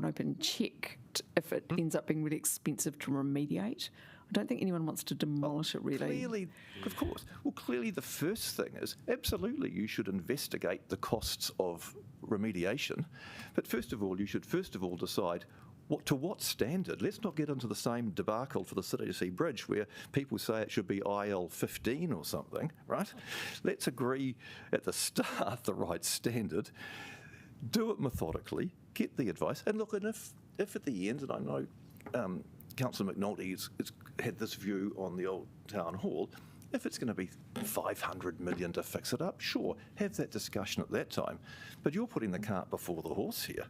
open check if it ends up being really expensive to remediate. I don't think anyone wants to demolish it, really. Clearly, of course. Well, clearly the first thing is absolutely you should investigate the costs of remediation. But first of all, you should decide to what standard. Let's not get into the same debacle for the City to Sea Bridge where people say it should be IL 15 or something, right? Let's agree at the start the right standard, do it methodically, get the advice, and look, and if at the end, and I know Councillor McNulty had this view on the old town hall, if it's going to be $500 million to fix it up, sure, have that discussion at that time. But you're putting the cart before the horse here.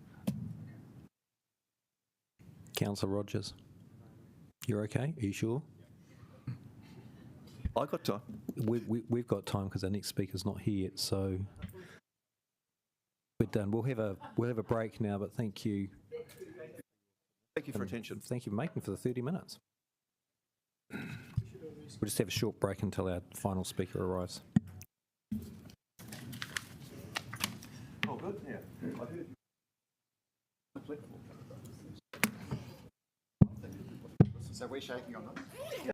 Councillor Rogers, you're okay? Are you sure? I got time. We've got time because our next speaker's not here yet, so we're done. We'll have a break now, but thank you. Thank you for attention. Thank you for making for the 30 minutes. We'll just have a short break until our final speaker arrives. Oh, good. Yeah. I heard. So we're shaking on this?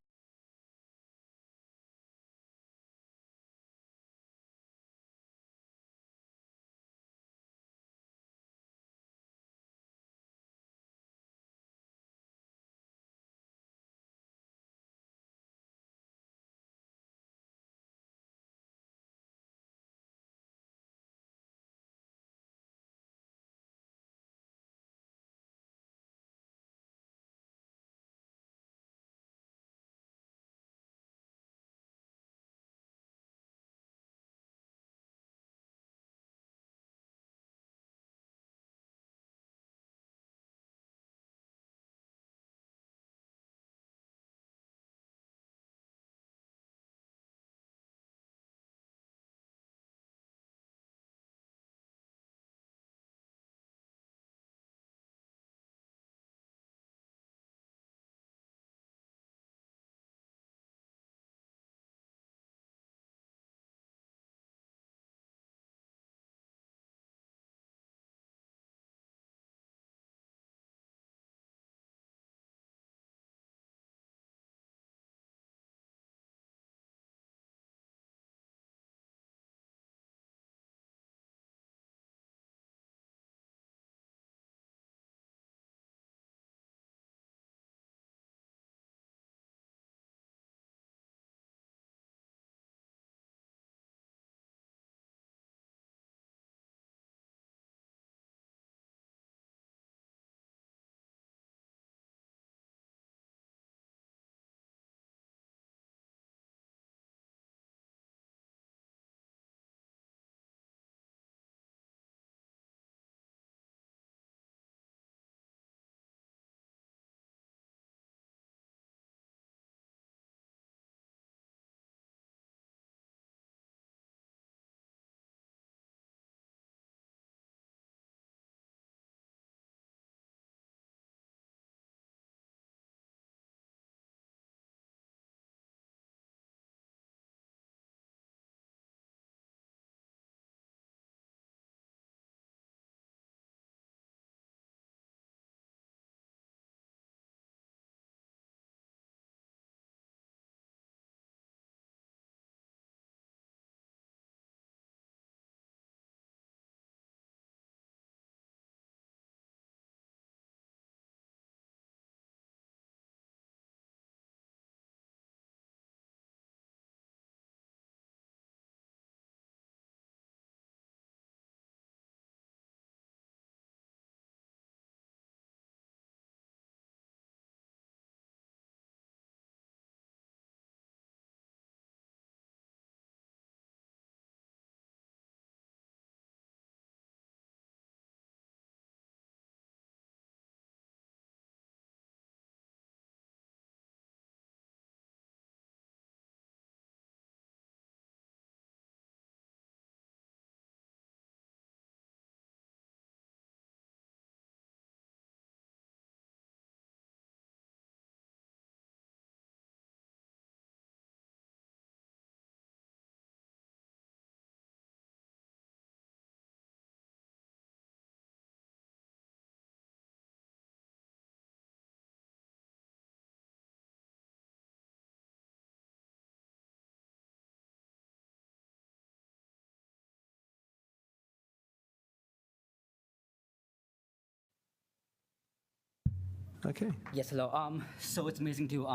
Okay. Yes, hello. So it's amazing to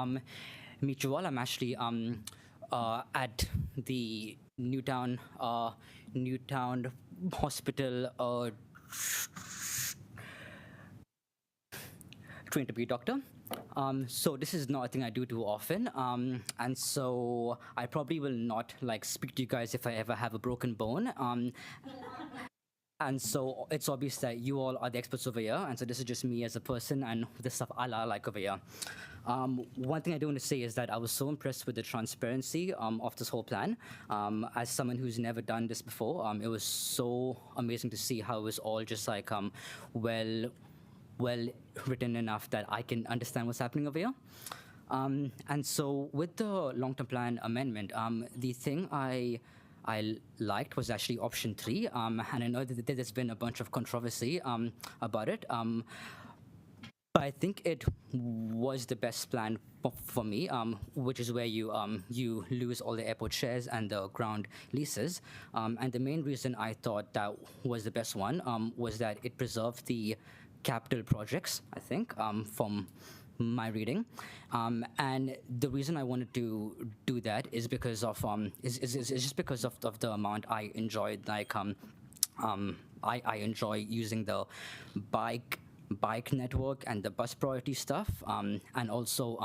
meet you all. I'm actually at the Newtown Hospital, trained to be a doctor. So this is not a thing I do too often, and so I probably will not like speak to you guys if I ever have a broken bone. And so it's obvious that you all are the experts over here, and so this is just me as a person and the stuff I like over here. One thing I do want to say is that I was so impressed with the transparency of this whole plan. As someone who's never done this before, it was so amazing to see how it was all just like well written enough that I can understand what's happening over here. And so with the long-term plan amendment, the thing I liked was actually option 3, and I know that there's been a bunch of controversy about it, but I think it was the best plan for me, which is where you lose all the airport shares and the ground leases, and the main reason I thought that was the best one was that it preserved the capital projects, I think, from my reading, and the reason I wanted to do that is because of is just because of the amount I enjoyed. Like I enjoy using the bike network and the bus priority stuff, and also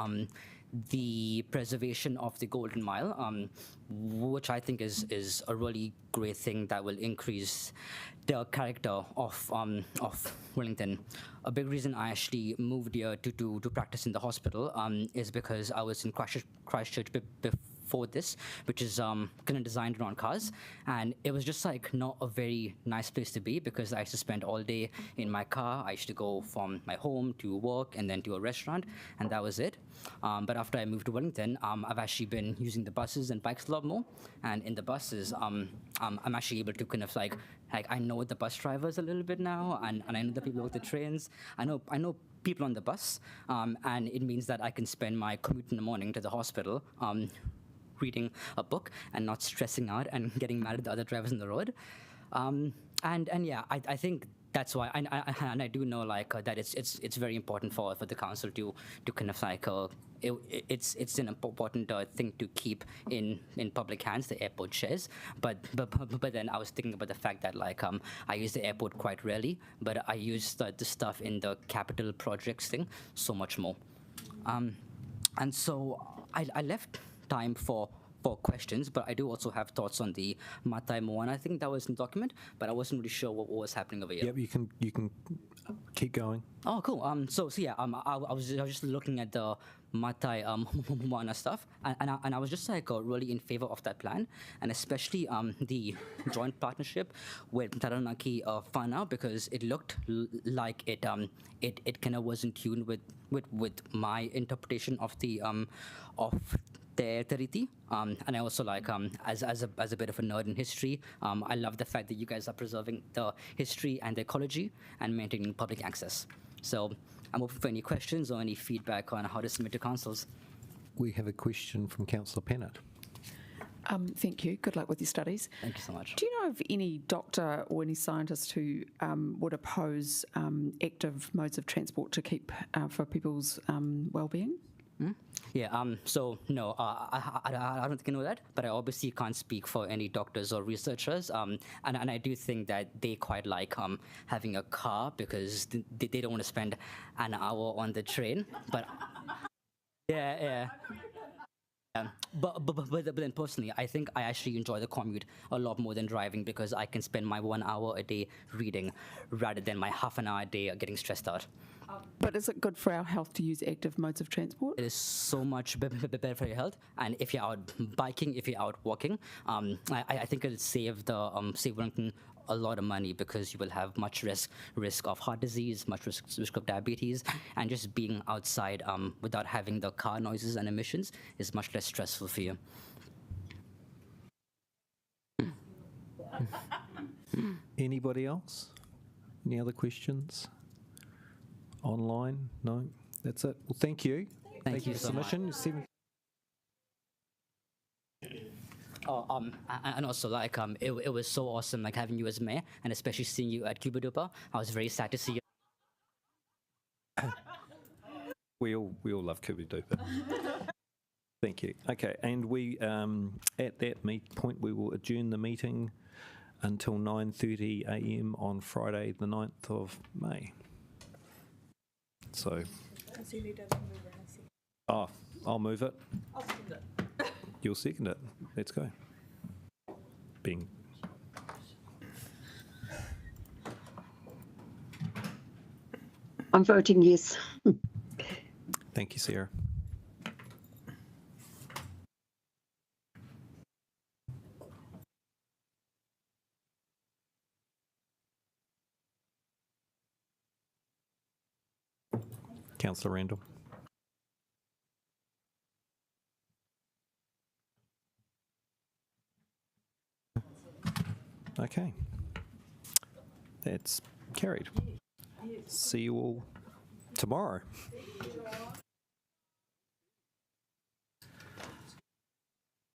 the preservation of the Golden Mile, which I think is a really great thing that will increase the character of Wellington. A big reason I actually moved here to practice in the hospital is because I was in Christchurch before this, which is kind of designed around cars, and it was just like not a very nice place to be because I used to spend all day in my car. I used to go from my home to work and then to a restaurant, and that was it. But after I moved to Wellington, I've actually been using the buses and bikes a lot more, and in the buses, I'm actually able to kind of like I know the bus drivers a little bit now, and I know the people with the trains. I know people on the bus, and it means that I can spend my commute in the morning to the hospital reading a book and not stressing out and getting mad at the other drivers on the road. And yeah, I think that's why, and I do know like that it's very important for the council to kind of like it's an important thing to keep in public hands, the airport shares. But then I was thinking about the fact that like I use the airport quite rarely, but I use the stuff in the capital projects thing so much more. And so I left time for questions, but I do also have thoughts on the Matai Moana. I think that was in the document, but I wasn't really sure what was happening over here. Yep, you can keep going. Oh, cool. So yeah, I was just looking at the Matai Moana stuff, and I was just like really in favor of that plan, and especially the joint partnership with Taranaki Whanau, because it looked like it kind of was in tune with my interpretation of the Te Tiriti, and I also like as a bit of a nerd in history, I love the fact that you guys are preserving the history and the ecology and maintaining public access. So I'm open for any questions or any feedback on how to submit to councils. We have a question from Councillor Pennant. Thank you. Good luck with your studies. Thank you so much. Do you know of any doctor or any scientist who would oppose active modes of transport to keep for people's well-being? Yeah, so no, I don't think I know that, but I obviously can't speak for any doctors or researchers, and I do think that they quite like having a car because they don't want to spend an hour on the train, but yeah. But then personally, I think I actually enjoy the commute a lot more than driving because I can spend my 1 hour a day reading rather than my half an hour a day getting stressed out. But is it good for our health to use active modes of transport? It is so much better for your health, and if you're out biking, if you're out walking, I think it'll save Wellington a lot of money because you will have much risk of heart disease, much risk of diabetes, and just being outside without having the car noises and emissions is much less stressful for you. Anybody else? Any other questions? Online? No? That's it. Well, thank you. Thank you so submission. much. And also like it was so awesome like having you as mayor, and especially seeing you at Cuba Dupa. I was very sad to see you. We all love Kubi-Dupa. Thank you. Okay, and we at that point we will adjourn the meeting until 9:30 a.m. on Friday, the 9th of May. So. Oh, I'll move it. I'll second it. You'll second it. Let's go. Bing. I'm voting yes. Thank you, Sarah. Councillor Randall. Okay. That's carried. See you all tomorrow.